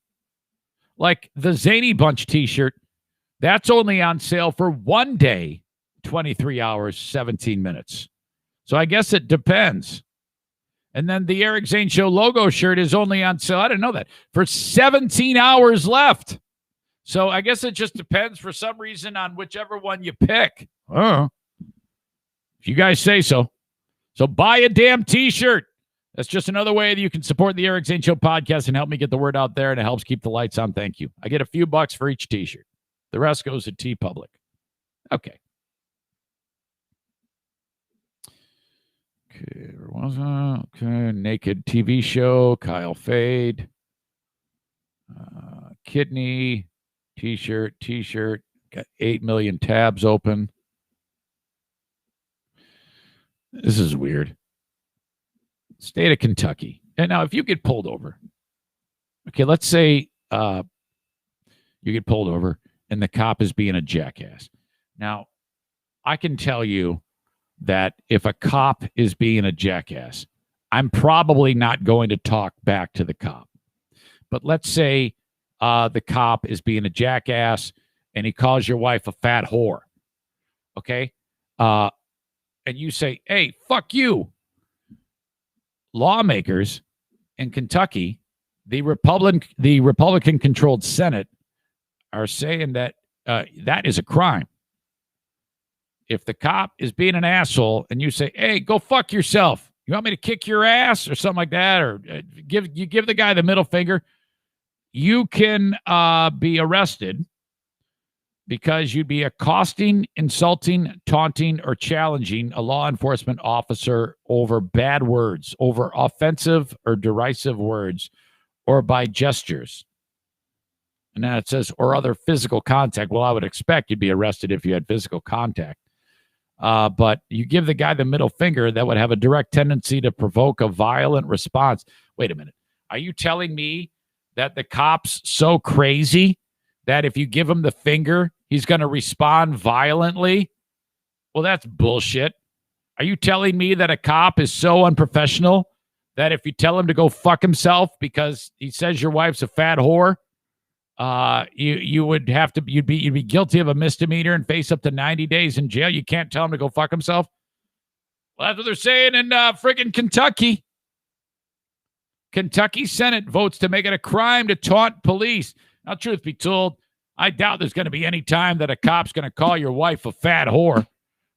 like the Zany Bunch T-shirt, that's only on sale for 1 day, 23 hours, 17 minutes. So I guess it depends. And then the Eric Zane Show logo shirt is only on sale, I didn't know that, for 17 hours left. So I guess it just depends for some reason on whichever one you pick. If you guys say so. So buy a damn T-shirt. That's just another way that you can support the Eric Zane Show podcast and help me get the word out there, and it helps keep the lights on. Thank you. I get a few bucks for each T-shirt. The rest goes to TeePublic. Okay. Okay, where was I? Okay, Naked TV Show, Kyle Fade, Kidney, T-shirt, got 8 million tabs open. This is weird. State of Kentucky. And now, if you get pulled over, okay, let's say you get pulled over and the cop is being a jackass. Now, I can tell you that if a cop is being a jackass, I'm probably not going to talk back to the cop. But let's say the cop is being a jackass and he calls your wife a fat whore. Okay? And you say, hey, fuck you. Lawmakers in Kentucky, the Republican-controlled Senate, are saying that that is a crime. If the cop is being an asshole and you say, hey, go fuck yourself. You want me to kick your ass or something like that? Or give the guy the middle finger. You can be arrested because you'd be accosting, insulting, taunting, or challenging a law enforcement officer over bad words, over offensive or derisive words, or by gestures. And then it says, or other physical contact. Well, I would expect you'd be arrested if you had physical contact. But you give the guy the middle finger, that would have a direct tendency to provoke a violent response. Wait a minute. Are you telling me that the cop's so crazy that if you give him the finger, he's going to respond violently? Well, that's bullshit. Are you telling me that a cop is so unprofessional that if you tell him to go fuck himself because he says your wife's a fat whore, you'd be guilty of a misdemeanor and face up to 90 days in jail? You can't tell him to go fuck himself? Well, that's what they're saying in friggin' Kentucky. Kentucky Senate votes to make it a crime to taunt police. Now, truth be told, I doubt there's going to be any time that a cop's going to call your wife a fat whore.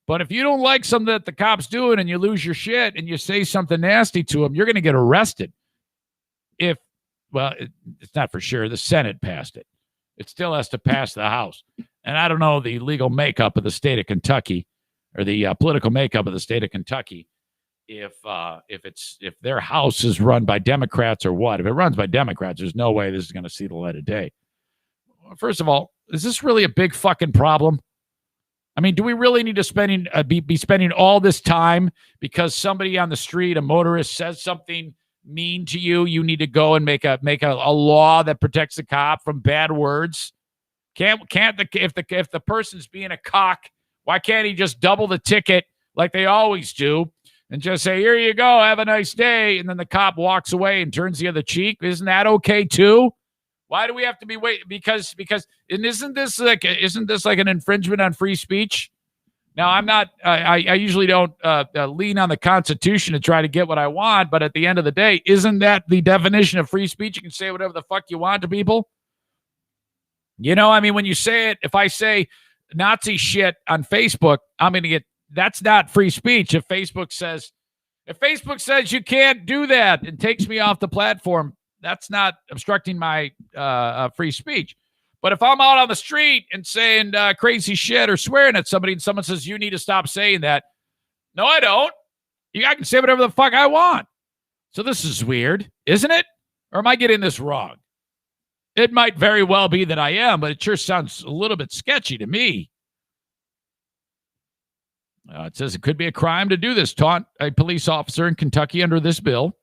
But if you don't like something that the cop's doing and you lose your shit and you say something nasty to him, you're going to get arrested. It's not for sure. The Senate passed it. It still has to pass the House. And I don't know the legal makeup of the state of Kentucky or the political makeup of the state of Kentucky. If their House is run by Democrats or what. If it runs by Democrats, there's no way this is going to see the light of day. First of all, is this really a big fucking problem? I mean, do we really need to be spending all this time because somebody on the street, a motorist, says something mean to you? You need to go and make a law that protects the cop from bad words. If the person's being a cock, why can't he just double the ticket like they always do and just say, "Here you go, have a nice day," and then the cop walks away and turns the other cheek? Isn't that okay too? Why do we have to be waiting? Because isn't this like an infringement on free speech? Now, I'm not. I usually don't lean on the Constitution to try to get what I want, but at the end of the day, isn't that the definition of free speech? You can say whatever the fuck you want to people. You know, I mean, when you say it, if I say Nazi shit on Facebook, I'm going to get. That's not free speech. If Facebook says you can't do that and takes me off the platform, that's not obstructing my free speech. But if I'm out on the street and saying crazy shit or swearing at somebody and someone says, "You need to stop saying that," no, I don't. I can say whatever the fuck I want. So this is weird, isn't it? Or am I getting this wrong? It might very well be that I am, but it sure sounds a little bit sketchy to me. It says it could be a crime to do this, taunt a police officer in Kentucky under this bill.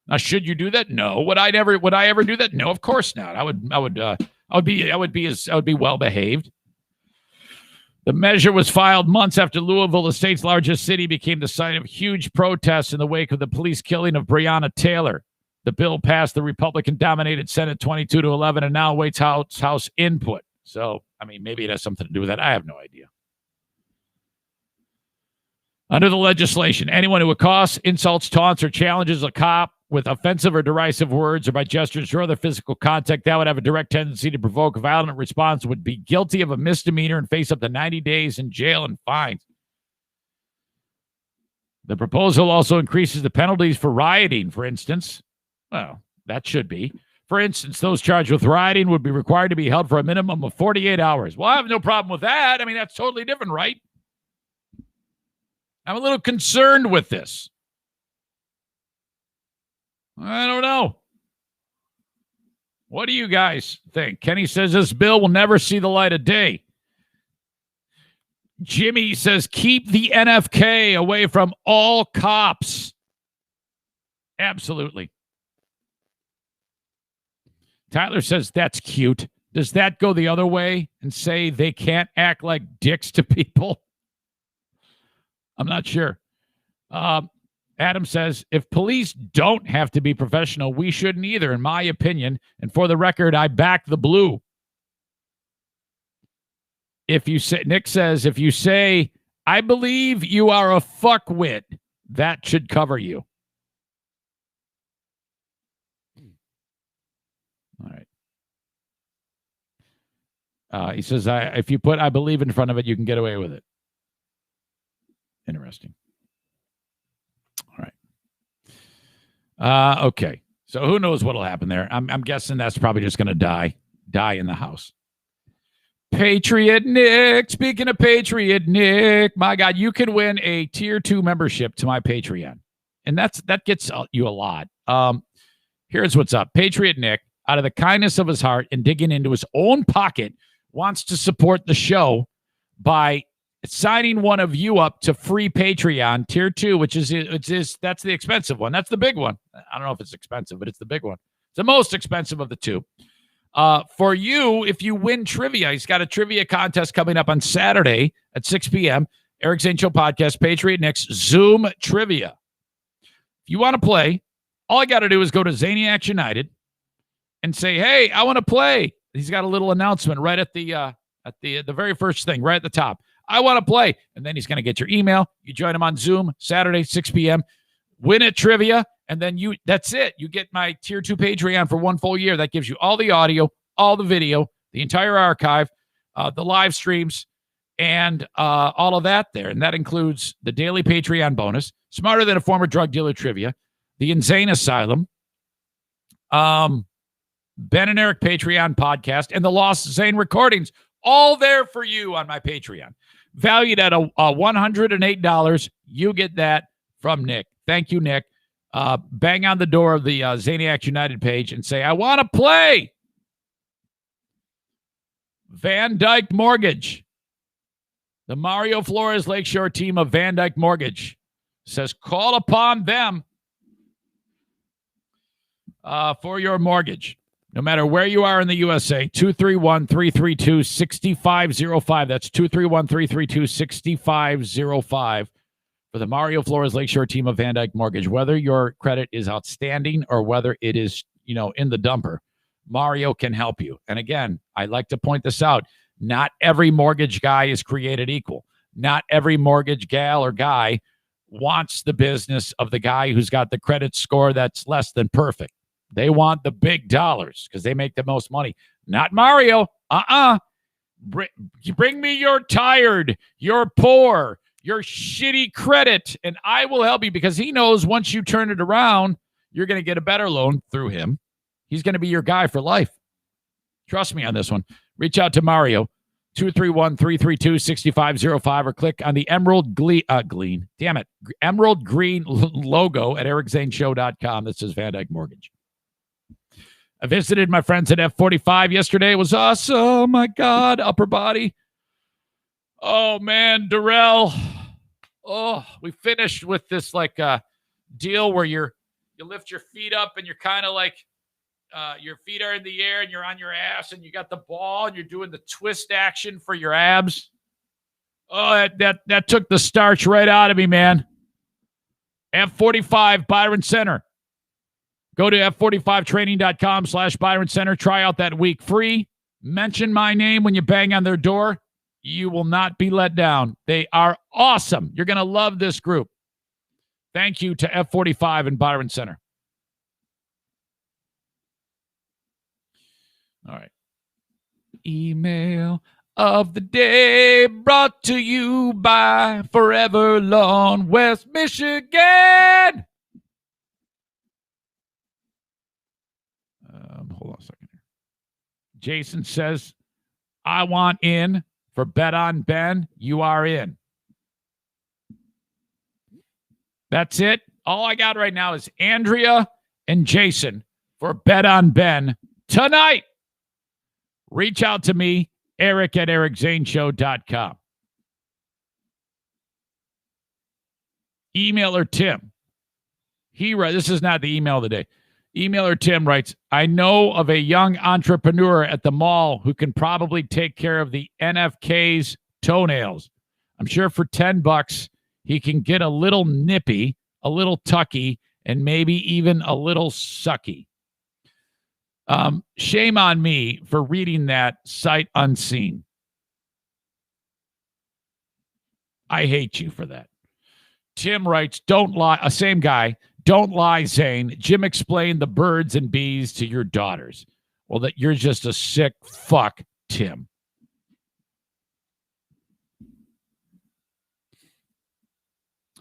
Now, should you do that? No. Would I ever do that? No, of course not. I would be well behaved. The measure was filed months after Louisville, the state's largest city, became the site of huge protests in the wake of the police killing of Breonna Taylor. The bill passed the Republican-dominated Senate 22-11 and now awaits House input. So, I mean, maybe it has something to do with that. I have no idea. Under the legislation, anyone who accosts, insults, taunts, or challenges a cop with offensive or derisive words or by gestures or other physical contact that would have a direct tendency to provoke a violent response would be guilty of a misdemeanor and face up to 90 days in jail and fines. The proposal also increases the penalties for rioting, for instance. Well, that should be. For instance, those charged with rioting would be required to be held for a minimum of 48 hours. Well, I have no problem with that. I mean, that's totally different, right? I'm a little concerned with this. I don't know. What do you guys think? Kenny says this bill will never see the light of day. Jimmy says keep the NFK away from all cops. Absolutely. Tyler says that's cute. Does that go the other way and say they can't act like dicks to people? I'm not sure. Adam says, if police don't have to be professional, we shouldn't either, in my opinion. And for the record, I back the blue. Nick says, if you say, I believe you are a fuckwit, that should cover you. All right. He says, if you put I believe in front of it, you can get away with it. Interesting. All right. Okay. So who knows what'll happen there? I'm guessing that's probably just going to die in the House. Patriot Nick. Speaking of Patriot Nick, my God, you can win a tier 2 membership to my Patreon. And that gets you a lot. Here's what's up. Patriot Nick, out of the kindness of his heart and digging into his own pocket, wants to support the show by signing one of you up to free Patreon tier 2, which is that's the expensive one. That's the big one. I don't know if it's expensive, but it's the big one. It's the most expensive of the two. For you, if you win trivia, he's got a trivia contest coming up on Saturday at 6 p.m. Eric Zane Show Podcast, Patriot Nick's Zoom Trivia. If you want to play, all I got to do is go to Zaniacs United and say, hey, I want to play. He's got a little announcement right at the very first thing, right at the top. I want to play. And then he's going to get your email. You join him on Zoom Saturday, 6 p.m. Win at trivia. And then that's it. You get my tier 2 Patreon for 1 full year. That gives you all the audio, all the video, the entire archive, the live streams, and all of that there. And that includes the daily Patreon bonus, Smarter Than a Former Drug Dealer trivia, the Insane Asylum, Ben and Eric Patreon podcast, and the Lost Zane recordings, all there for you on my Patreon. Valued at $108. You get that from Nick. Thank you, Nick. Bang on the door of the Zaniacs United page and say, I want to play. Van Dyke Mortgage. The Mario Flores Lakeshore team of Van Dyke Mortgage says, call upon them for your mortgage. No matter where you are in the USA, 231-332-6505. That's 231-332-6505 for the Mario Flores Lakeshore team of Van Dyke Mortgage. Whether your credit is outstanding or whether it is, in the dumper, Mario can help you. And again, I like to point this out. Not every mortgage guy is created equal. Not every mortgage gal or guy wants the business of the guy who's got the credit score that's less than perfect. They want the big dollars because they make the most money. Not Mario. Bring me your tired, your poor, your shitty credit, and I will help you because he knows once you turn it around, you're going to get a better loan through him. He's going to be your guy for life. Trust me on this one. Reach out to Mario, 231-332-6505, or click on the Emerald Green logo at ericzaneshow.com that says Van Dyke Mortgage. I visited my friends at F45 yesterday. It was awesome. Oh, my God. Upper body. Oh, man. Darrell. Oh, we finished with this deal where you lift your feet up and you're kind of like your feet are in the air and you're on your ass and you got the ball and you're doing the twist action for your abs. Oh, that took the starch right out of me, man. F45 Byron Center. Go to f45training.com/Byron Center. Try out that week free. Mention my name when you bang on their door. You will not be let down. They are awesome. You're going to love this group. Thank you to F45 and Byron Center. All right. Email of the day brought to you by Forever Lawn, West Michigan. Hold on a second here. Jason says, I want in for Bet on Ben. You are in. That's it. All I got right now is Andrea and Jason for Bet on Ben tonight. Reach out to me, Eric at ericzaneshow.com. Emailer Tim. This is not the email of the day. Emailer Tim writes, I know of a young entrepreneur at the mall who can probably take care of the NFK's toenails. I'm sure for $10, he can get a little nippy, a little tucky, and maybe even a little sucky. Shame on me for reading that sight unseen. I hate you for that. Tim writes, don't lie. Same guy. Don't lie, Zane. Jim explained the birds and bees to your daughters. Well, that you're just a sick fuck, Tim.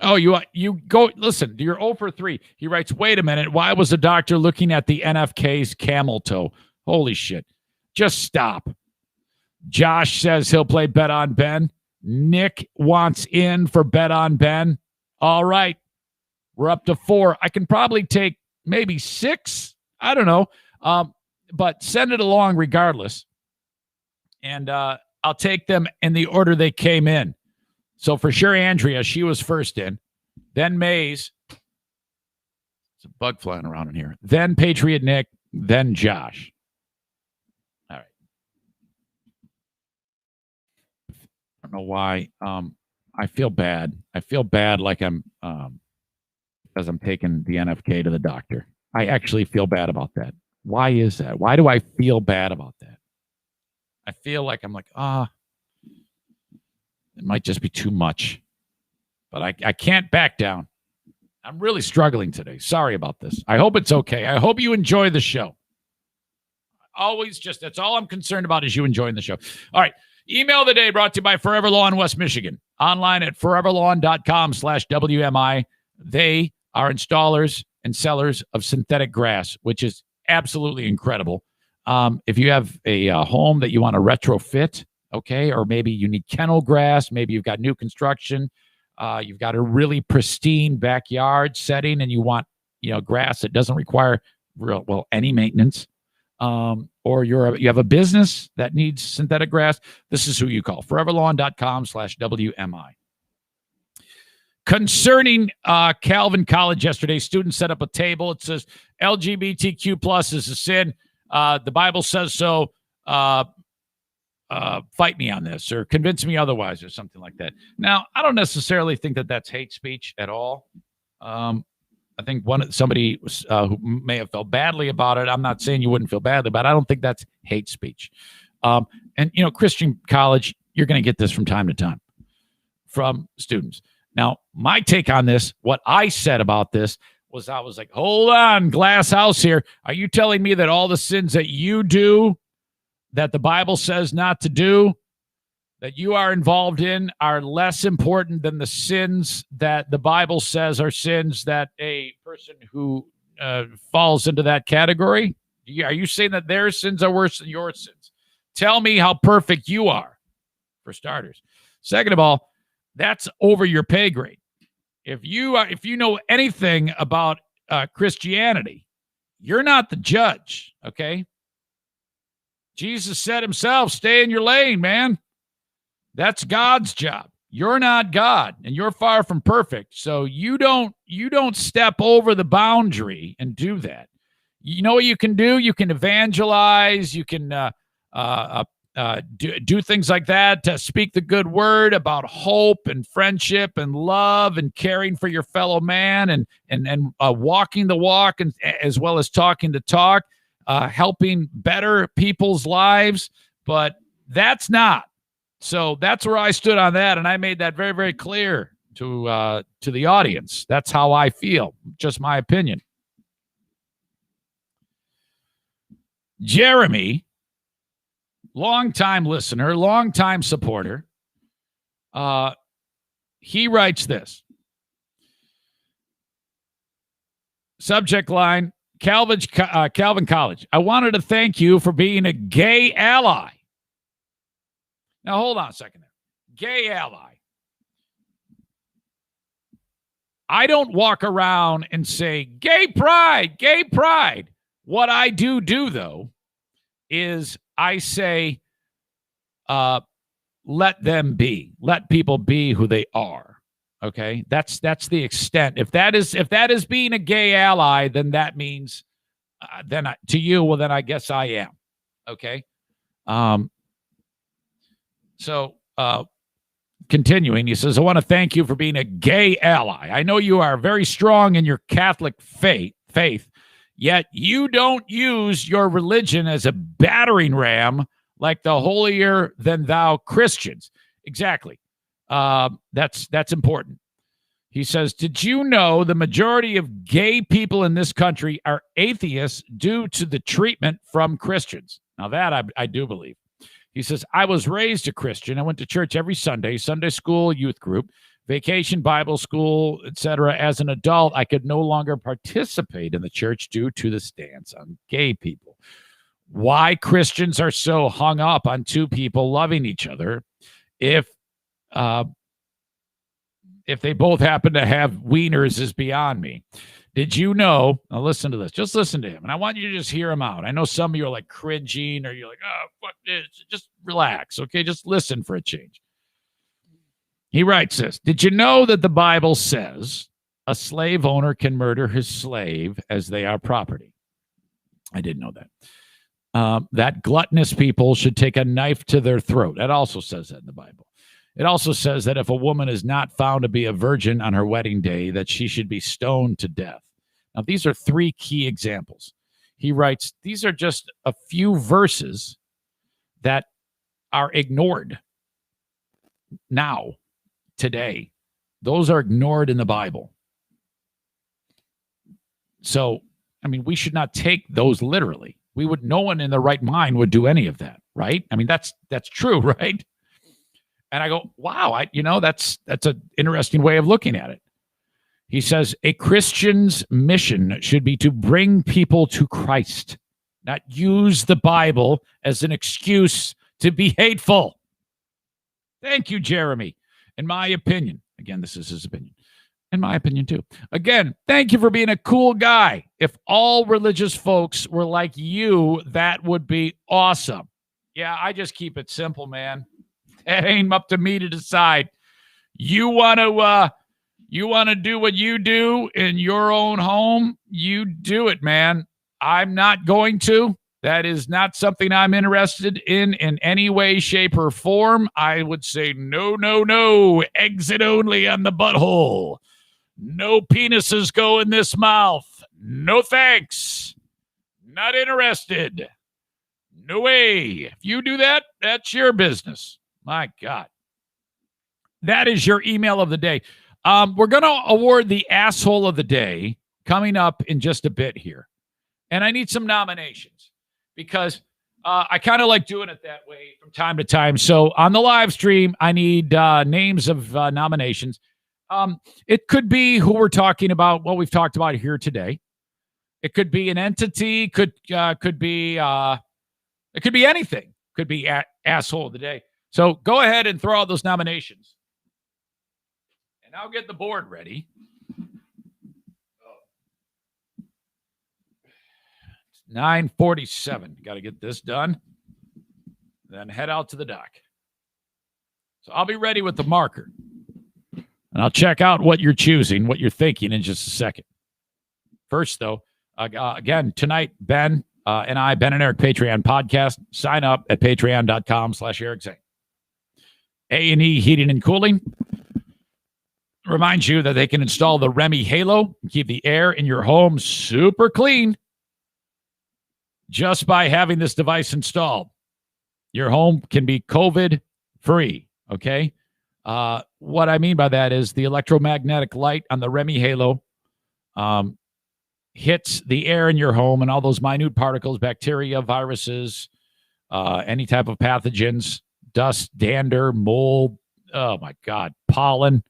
Oh, you go, listen, you're 0 for 3. He writes, wait a minute. Why was the doctor looking at the NFK's camel toe? Holy shit. Just stop. Josh says he'll play Bet on Ben. Nick wants in for Bet on Ben. All right. We're up to 4. I can probably take maybe 6. I don't know. But send it along regardless. And I'll take them in the order they came in. So for sure, Andrea, she was first in. Then Maze. There's a bug flying around in here. Then Patriot Nick. Then Josh. All right. I don't know why. I feel bad. I feel bad like I'm because I'm taking the NFK to the doctor. I actually feel bad about that. Why is that? Why do I feel bad about that? I feel like I'm like, it might just be too much. But I can't back down. I'm really struggling today. Sorry about this. I hope it's okay. I hope you enjoy the show. Always just, that's all I'm concerned about is you enjoying the show. All right. Email of the day brought to you by Forever Lawn West Michigan. Online at foreverlawn.com/WMI. They are installers and sellers of synthetic grass, which is absolutely incredible. If you have a home that you want to retrofit, okay, or maybe you need kennel grass, maybe you've got new construction, you've got a really pristine backyard setting, and you want grass that doesn't require any maintenance, or you have a business that needs synthetic grass, this is who you call. Foreverlawn.com/WMI. Concerning Calvin College yesterday, students set up a table. It says LGBTQ plus is a sin. The Bible says so. Fight me on this or convince me otherwise or something like that. Now, I don't necessarily think that that's hate speech at all. I think somebody who may have felt badly about it. I'm not saying you wouldn't feel badly, but I don't think that's hate speech. And Christian college, you're going to get this from time to time from students. Now, my take on this, what I said about this was I was like, hold on, glass house here. Are you telling me that all the sins that you do, that the Bible says not to do, that you are involved in, are less important than the sins that the Bible says are sins that a person who falls into that category? Are you saying that their sins are worse than your sins? Tell me how perfect you are, for starters. Second of all, that's over your pay grade. If you know anything about Christianity, you're not the judge, okay? Jesus said himself, stay in your lane, man. That's God's job. You're not God, and you're far from perfect. So you don't step over the boundary and do that. You know what you can do? You can evangelize. You can do things like that to speak the good word about hope and friendship and love and caring for your fellow man and walking the walk, and as well as talking the talk, helping better people's lives. But that's not. So that's where I stood on that, and I made that very, very clear to the audience. That's how I feel. Just my opinion. Jeremy, longtime listener, longtime supporter, he writes this. Subject line, Calvin College. I wanted to thank you for being a gay ally. Now, hold on a second there. Gay ally. I don't walk around and say, gay pride, gay pride. What I do, though, is I say, let them be. Let people be who they are. Okay? That's the extent. If that is being a gay ally, then that means, then I guess I am. Okay? So, continuing, he says, I want to thank you for being a gay ally. I know you are very strong in your Catholic faith, yet you don't use your religion as a battering ram like the holier than thou Christians. Exactly. That's important. He says, did you know the majority of gay people in this country are atheists due to the treatment from Christians? Now that I do believe. He says, I was raised a Christian. I went to church every Sunday, Sunday school, youth group, vacation, Bible school, etc. As an adult, I could no longer participate in the church due to the stance on gay people. Why Christians are so hung up on two people loving each other if they both happen to have wieners is beyond me. Did you know? Now listen to this. Just listen to him. And I want you to just hear him out. I know some of you are like cringing or you're like, oh, fuck this. Just relax, okay? Just listen for a change. He writes this. Did you know that the Bible says a slave owner can murder his slave as they are property? I didn't know that. That gluttonous people should take a knife to their throat. That also says that in the Bible. It also says that if a woman is not found to be a virgin on her wedding day, that she should be stoned to death. Now, these are three key examples. He writes, these are just a few verses that are ignored now, today. Those are ignored in the Bible. So, I mean, we should not take those literally. No one in their right mind would do any of that, right? I mean, that's true, right? And I go, wow, that's an interesting way of looking at it. He says a Christian's mission should be to bring people to Christ, not use the Bible as an excuse to be hateful. Thank you, Jeremy. In my opinion, again, this is his opinion. In my opinion, too. Again, thank you for being a cool guy. If all religious folks were like you, that would be awesome. Yeah, I just keep it simple, man. It ain't up to me to decide. You want to do what you do in your own home? You do it, man. I'm not going to. That is not something I'm interested in any way, shape, or form. I would say no, no, no. Exit only on the butthole. No penises go in this mouth. No thanks. Not interested. No way. If you do that, that's your business. My God. That is your email of the day. We're going to award the asshole of the day coming up in just a bit here. And I need some nominations because I kind of like doing it that way from time to time. So on the live stream, I need names of nominations. It could be who we're talking about, what we've talked about here today. It could be an entity, could be it could be anything. Could be asshole of the day. So go ahead and throw out those nominations. And I'll get the board ready. It's 9:47. Got to get this done. Then head out to the dock. So I'll be ready with the marker. And I'll check out what you're choosing, what you're thinking in just a second. First, though, again, tonight, Ben and I, Ben and Eric Patreon podcast. Sign up at patreon.com/Eric Zane. A&E Heating and Cooling reminds you that they can install the Remy Halo and keep the air in your home super clean just by having this device installed. Your home can be COVID-free, okay? What I mean by that is the electromagnetic light on the Remy Halo hits the air in your home and all those minute particles, bacteria, viruses, any type of pathogens, dust, dander, mold, oh my God, pollen.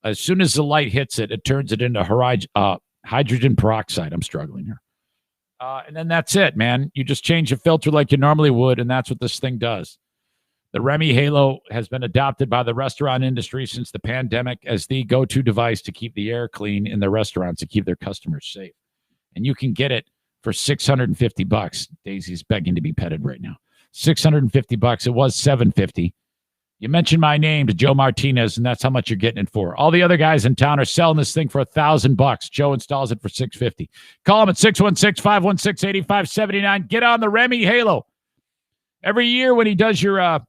As soon as the light hits it, it turns it into hydrogen peroxide. I'm struggling here. And then that's it, man. You just change the filter like you normally would, and that's what this thing does. The Remy Halo has been adopted by the restaurant industry since the pandemic as the go-to device to keep the air clean in the restaurants, to keep their customers safe. And you can get it for $650. Daisy's begging to be petted right now. $650. It was $750. You mentioned my name to Joe Martinez, and that's how much you're getting it for. All the other guys in town are selling this thing for $1,000. Joe installs it for $650. Call him at 616-516-8579. Get on the Remy Halo. Every year when he does your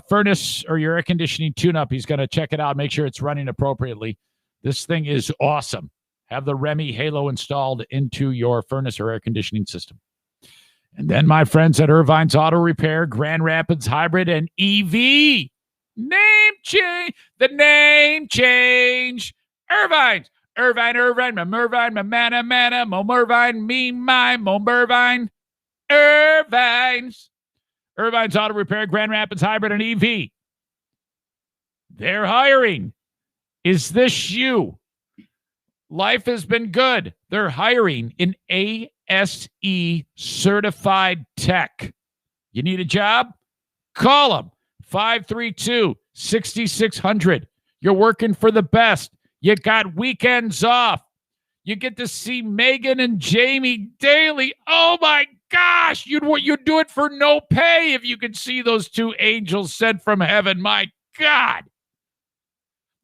furnace or your air conditioning tune-up, he's going to check it out, make sure it's running appropriately. This thing is awesome. Have the Remy Halo installed into your furnace or air conditioning system. And then my friends at Irvine's Auto Repair, Grand Rapids Hybrid, and EV. Name change. The name change. Irvine's. Irvine, my Mervine, my Mana, Mo Mervine, me, my Mo Mervine. Irvine's. Irvine's Auto Repair, Grand Rapids Hybrid, and EV. They're hiring. Is this you? Life has been good. They're hiring an ASE certified tech. You need a job? Call them. 532-6600. You're working for the best. You got weekends off. You get to see Megan and Jamie daily. Oh, my gosh. You'd do it for no pay if you could see those two angels sent from heaven. My God.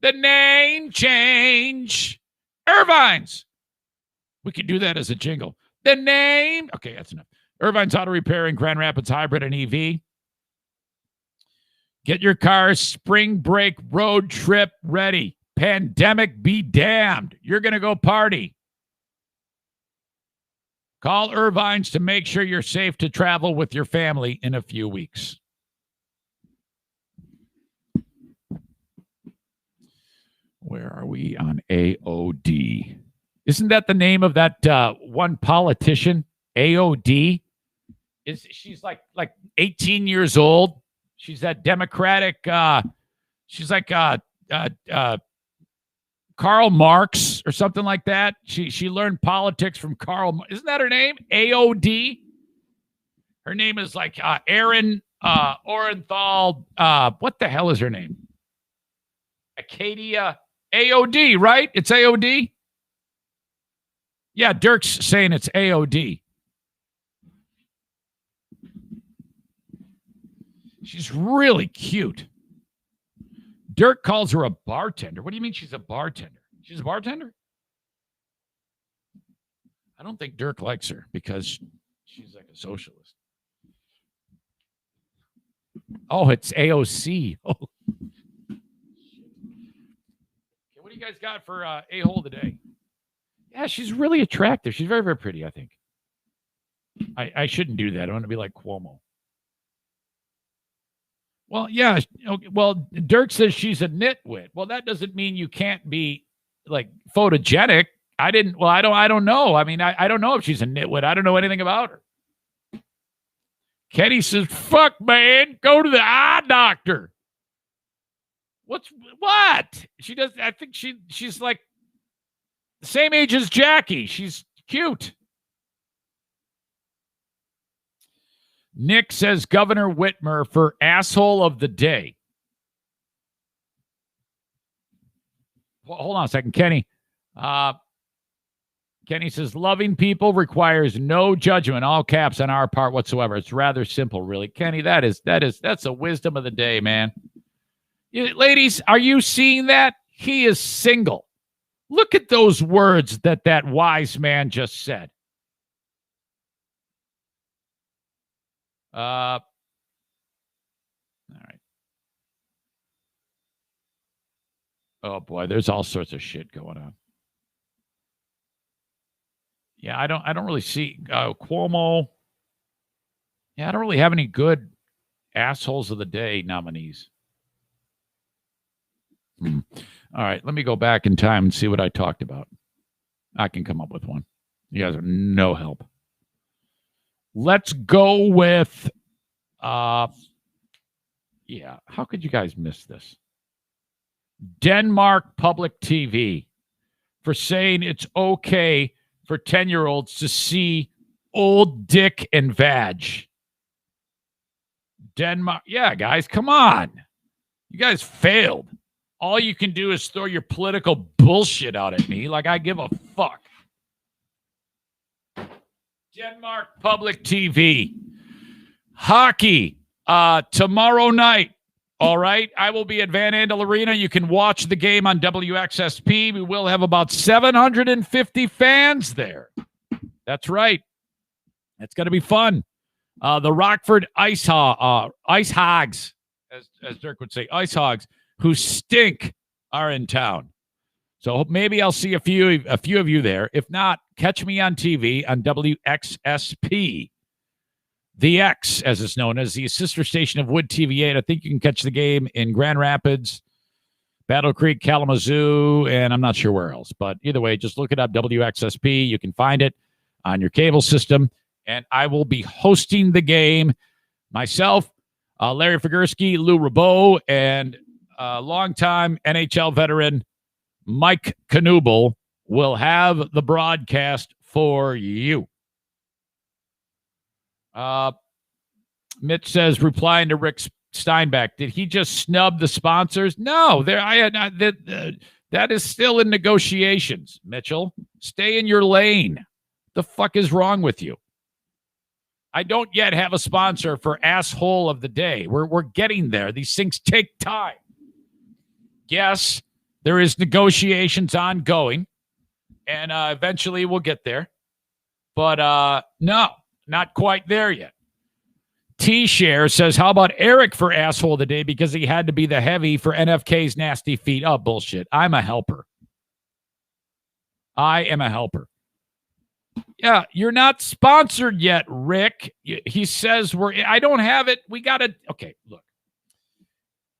The name change. Irvine's. We could do that as a jingle. The name. Okay, that's enough. Irvine's Auto Repair in Grand Rapids Hybrid and EV. Get your car's spring break road trip ready. Pandemic be damned. You're going to go party. Call Irvine's to make sure you're safe to travel with your family in a few weeks. Where are we on AOD? Isn't that the name of that one politician? AOD? She's like 18 years old. She's that Democratic. She's like Karl Marx or something like that. She learned politics from Karl. Isn't that her name? AOD. Her name is like Erin Orenthal. What the hell is her name? Acadia. AOD, right? It's AOD. Yeah, Dirk's saying it's AOD. She's really cute. Dirk calls her a bartender. What do you mean she's a bartender? She's a bartender? I don't think Dirk likes her because she's like a socialist. Oh, it's AOC. Oh. Okay, what do you guys got for a-hole today? Yeah, she's really attractive. She's very, very pretty, I think. I shouldn't do that. I want to be like Cuomo. Well, yeah. Okay, well, Dirk says she's a nitwit. Well, that doesn't mean you can't be like photogenic. I don't know. I mean, I don't know if she's a nitwit. I don't know anything about her. Kenny says, fuck, man, go to the eye doctor. What? She does. I think she's like the same age as Jackie. She's cute. Nick says Governor Whitmer for asshole of the day. Well, hold on a second, Kenny. Kenny says loving people requires no judgment, all caps on our part whatsoever. It's rather simple, really. Kenny, that's a wisdom of the day, man. Ladies, are you seeing that? He is single. Look at those words that wise man just said. All right. Oh boy, there's all sorts of shit going on. Yeah, I don't really see Cuomo. Yeah, I don't really have any good assholes of the day nominees. All right, let me go back in time and see what I talked about. I can come up with one. You guys are no help. Let's go with, yeah, how could you guys miss this? Denmark Public TV for saying it's okay for 10-year-olds to see old dick and vag. Denmark, yeah, guys, come on. You guys failed. All you can do is throw your political bullshit out at me like I give a fuck. Denmark Public TV. Hockey tomorrow night. All right. I will be at Van Andel Arena. You can watch the game on WXSP. We will have about 750 fans there. That's right. It's going to be fun. The Rockford Ice Hogs, as Dirk would say, Ice Hogs, who stink, are in town. So maybe I'll see a few of you there. If not, catch me on TV on WXSP. The X, as it's known as, the sister station of Wood TV 8. I think you can catch the game in Grand Rapids, Battle Creek, Kalamazoo, and I'm not sure where else. But either way, just look it up, WXSP. You can find it on your cable system. And I will be hosting the game myself, Larry Figursky, Lou Rabot, and longtime NHL veteran Mike Knuble will have the broadcast for you. Mitch says, replying to Rick Steinbeck, did he just snub the sponsors? No, that is still in negotiations. Mitchell, stay in your lane. The fuck is wrong with you? I don't yet have a sponsor for asshole of the day. We're getting there. These things take time. Yes, there is negotiations ongoing, and eventually we'll get there. But no, not quite there yet. T-Share says, how about Eric for asshole of the day because he had to be the heavy for NFK's nasty feet? Oh, bullshit. I'm a helper. I am a helper. Yeah, you're not sponsored yet, Rick. He says I don't have it. We got to, okay, look.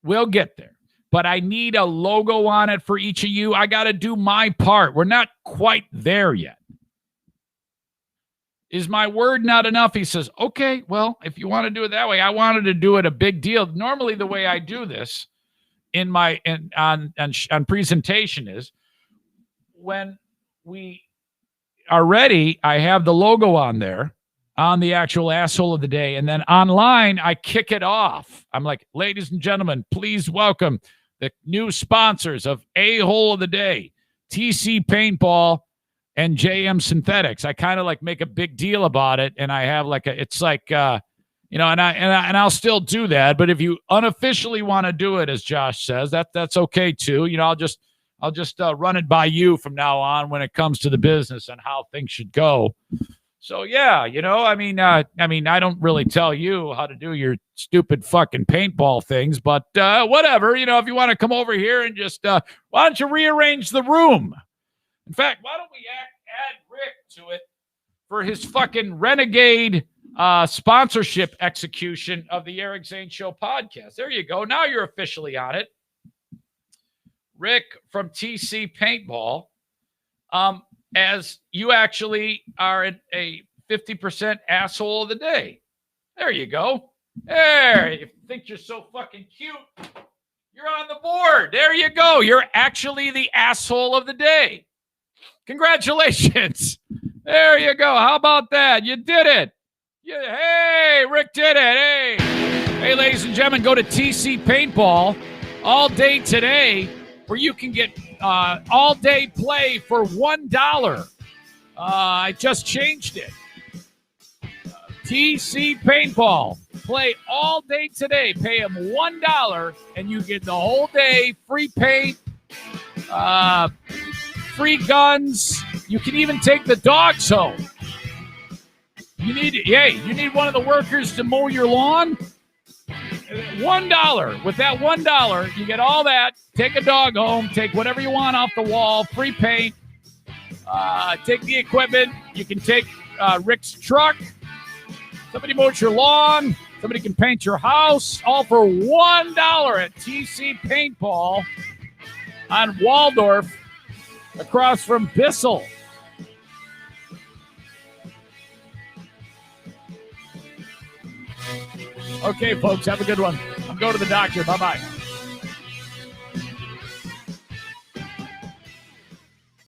We'll get there. but I need a logo on it for each of you. I got to do my part. We're not quite there yet. Is my word not enough? He says, okay, well, if you want to do it that way, I wanted to do it a big deal. Normally the way I do this on presentation is when we are ready, I have the logo on there on the actual asshole of the day. And then online, I kick it off. I'm like, ladies and gentlemen, please welcome the new sponsors of A-Hole of the Day, TC Paintball and JM Synthetics. I kind of like make a big deal about it, and I have like it's like and I'll still do that. But if you unofficially want to do it, as Josh says, that's okay too. I'll just run it by you from now on when it comes to the business and how things should go. So yeah, I don't really tell you how to do your stupid fucking paintball things, but whatever. If you want to come over here and just why don't you rearrange the room? In fact, why don't we add Rick to it for his fucking renegade sponsorship execution of the Eric Zane Show podcast? There you go. Now you're officially on it. Rick from TC Paintball, as you actually are a 50% asshole of the day. There you go. There, you think you're so fucking cute. You're on the board. There you go. You're actually the asshole of the day. Congratulations. There you go. How about that? You did it. Hey, Rick did it. Hey, ladies and gentlemen, go to TC Paintball all day today where you can get all day play for $1. I just changed it. TC Paintball. Play all day today. Pay them $1 and you get the whole day, free paint, free guns. You can even take the dogs home. You need one of the workers to mow your lawn? $1. With that $1, you get all that. Take a dog home. Take whatever you want off the wall. Free paint. Take the equipment. You can take Rick's truck. Somebody mows your lawn. Somebody can paint your house. All for $1 at TC Paintball on Waldorf across from Bissell. Okay, folks, have a good one. I'm going to the doctor. Bye-bye.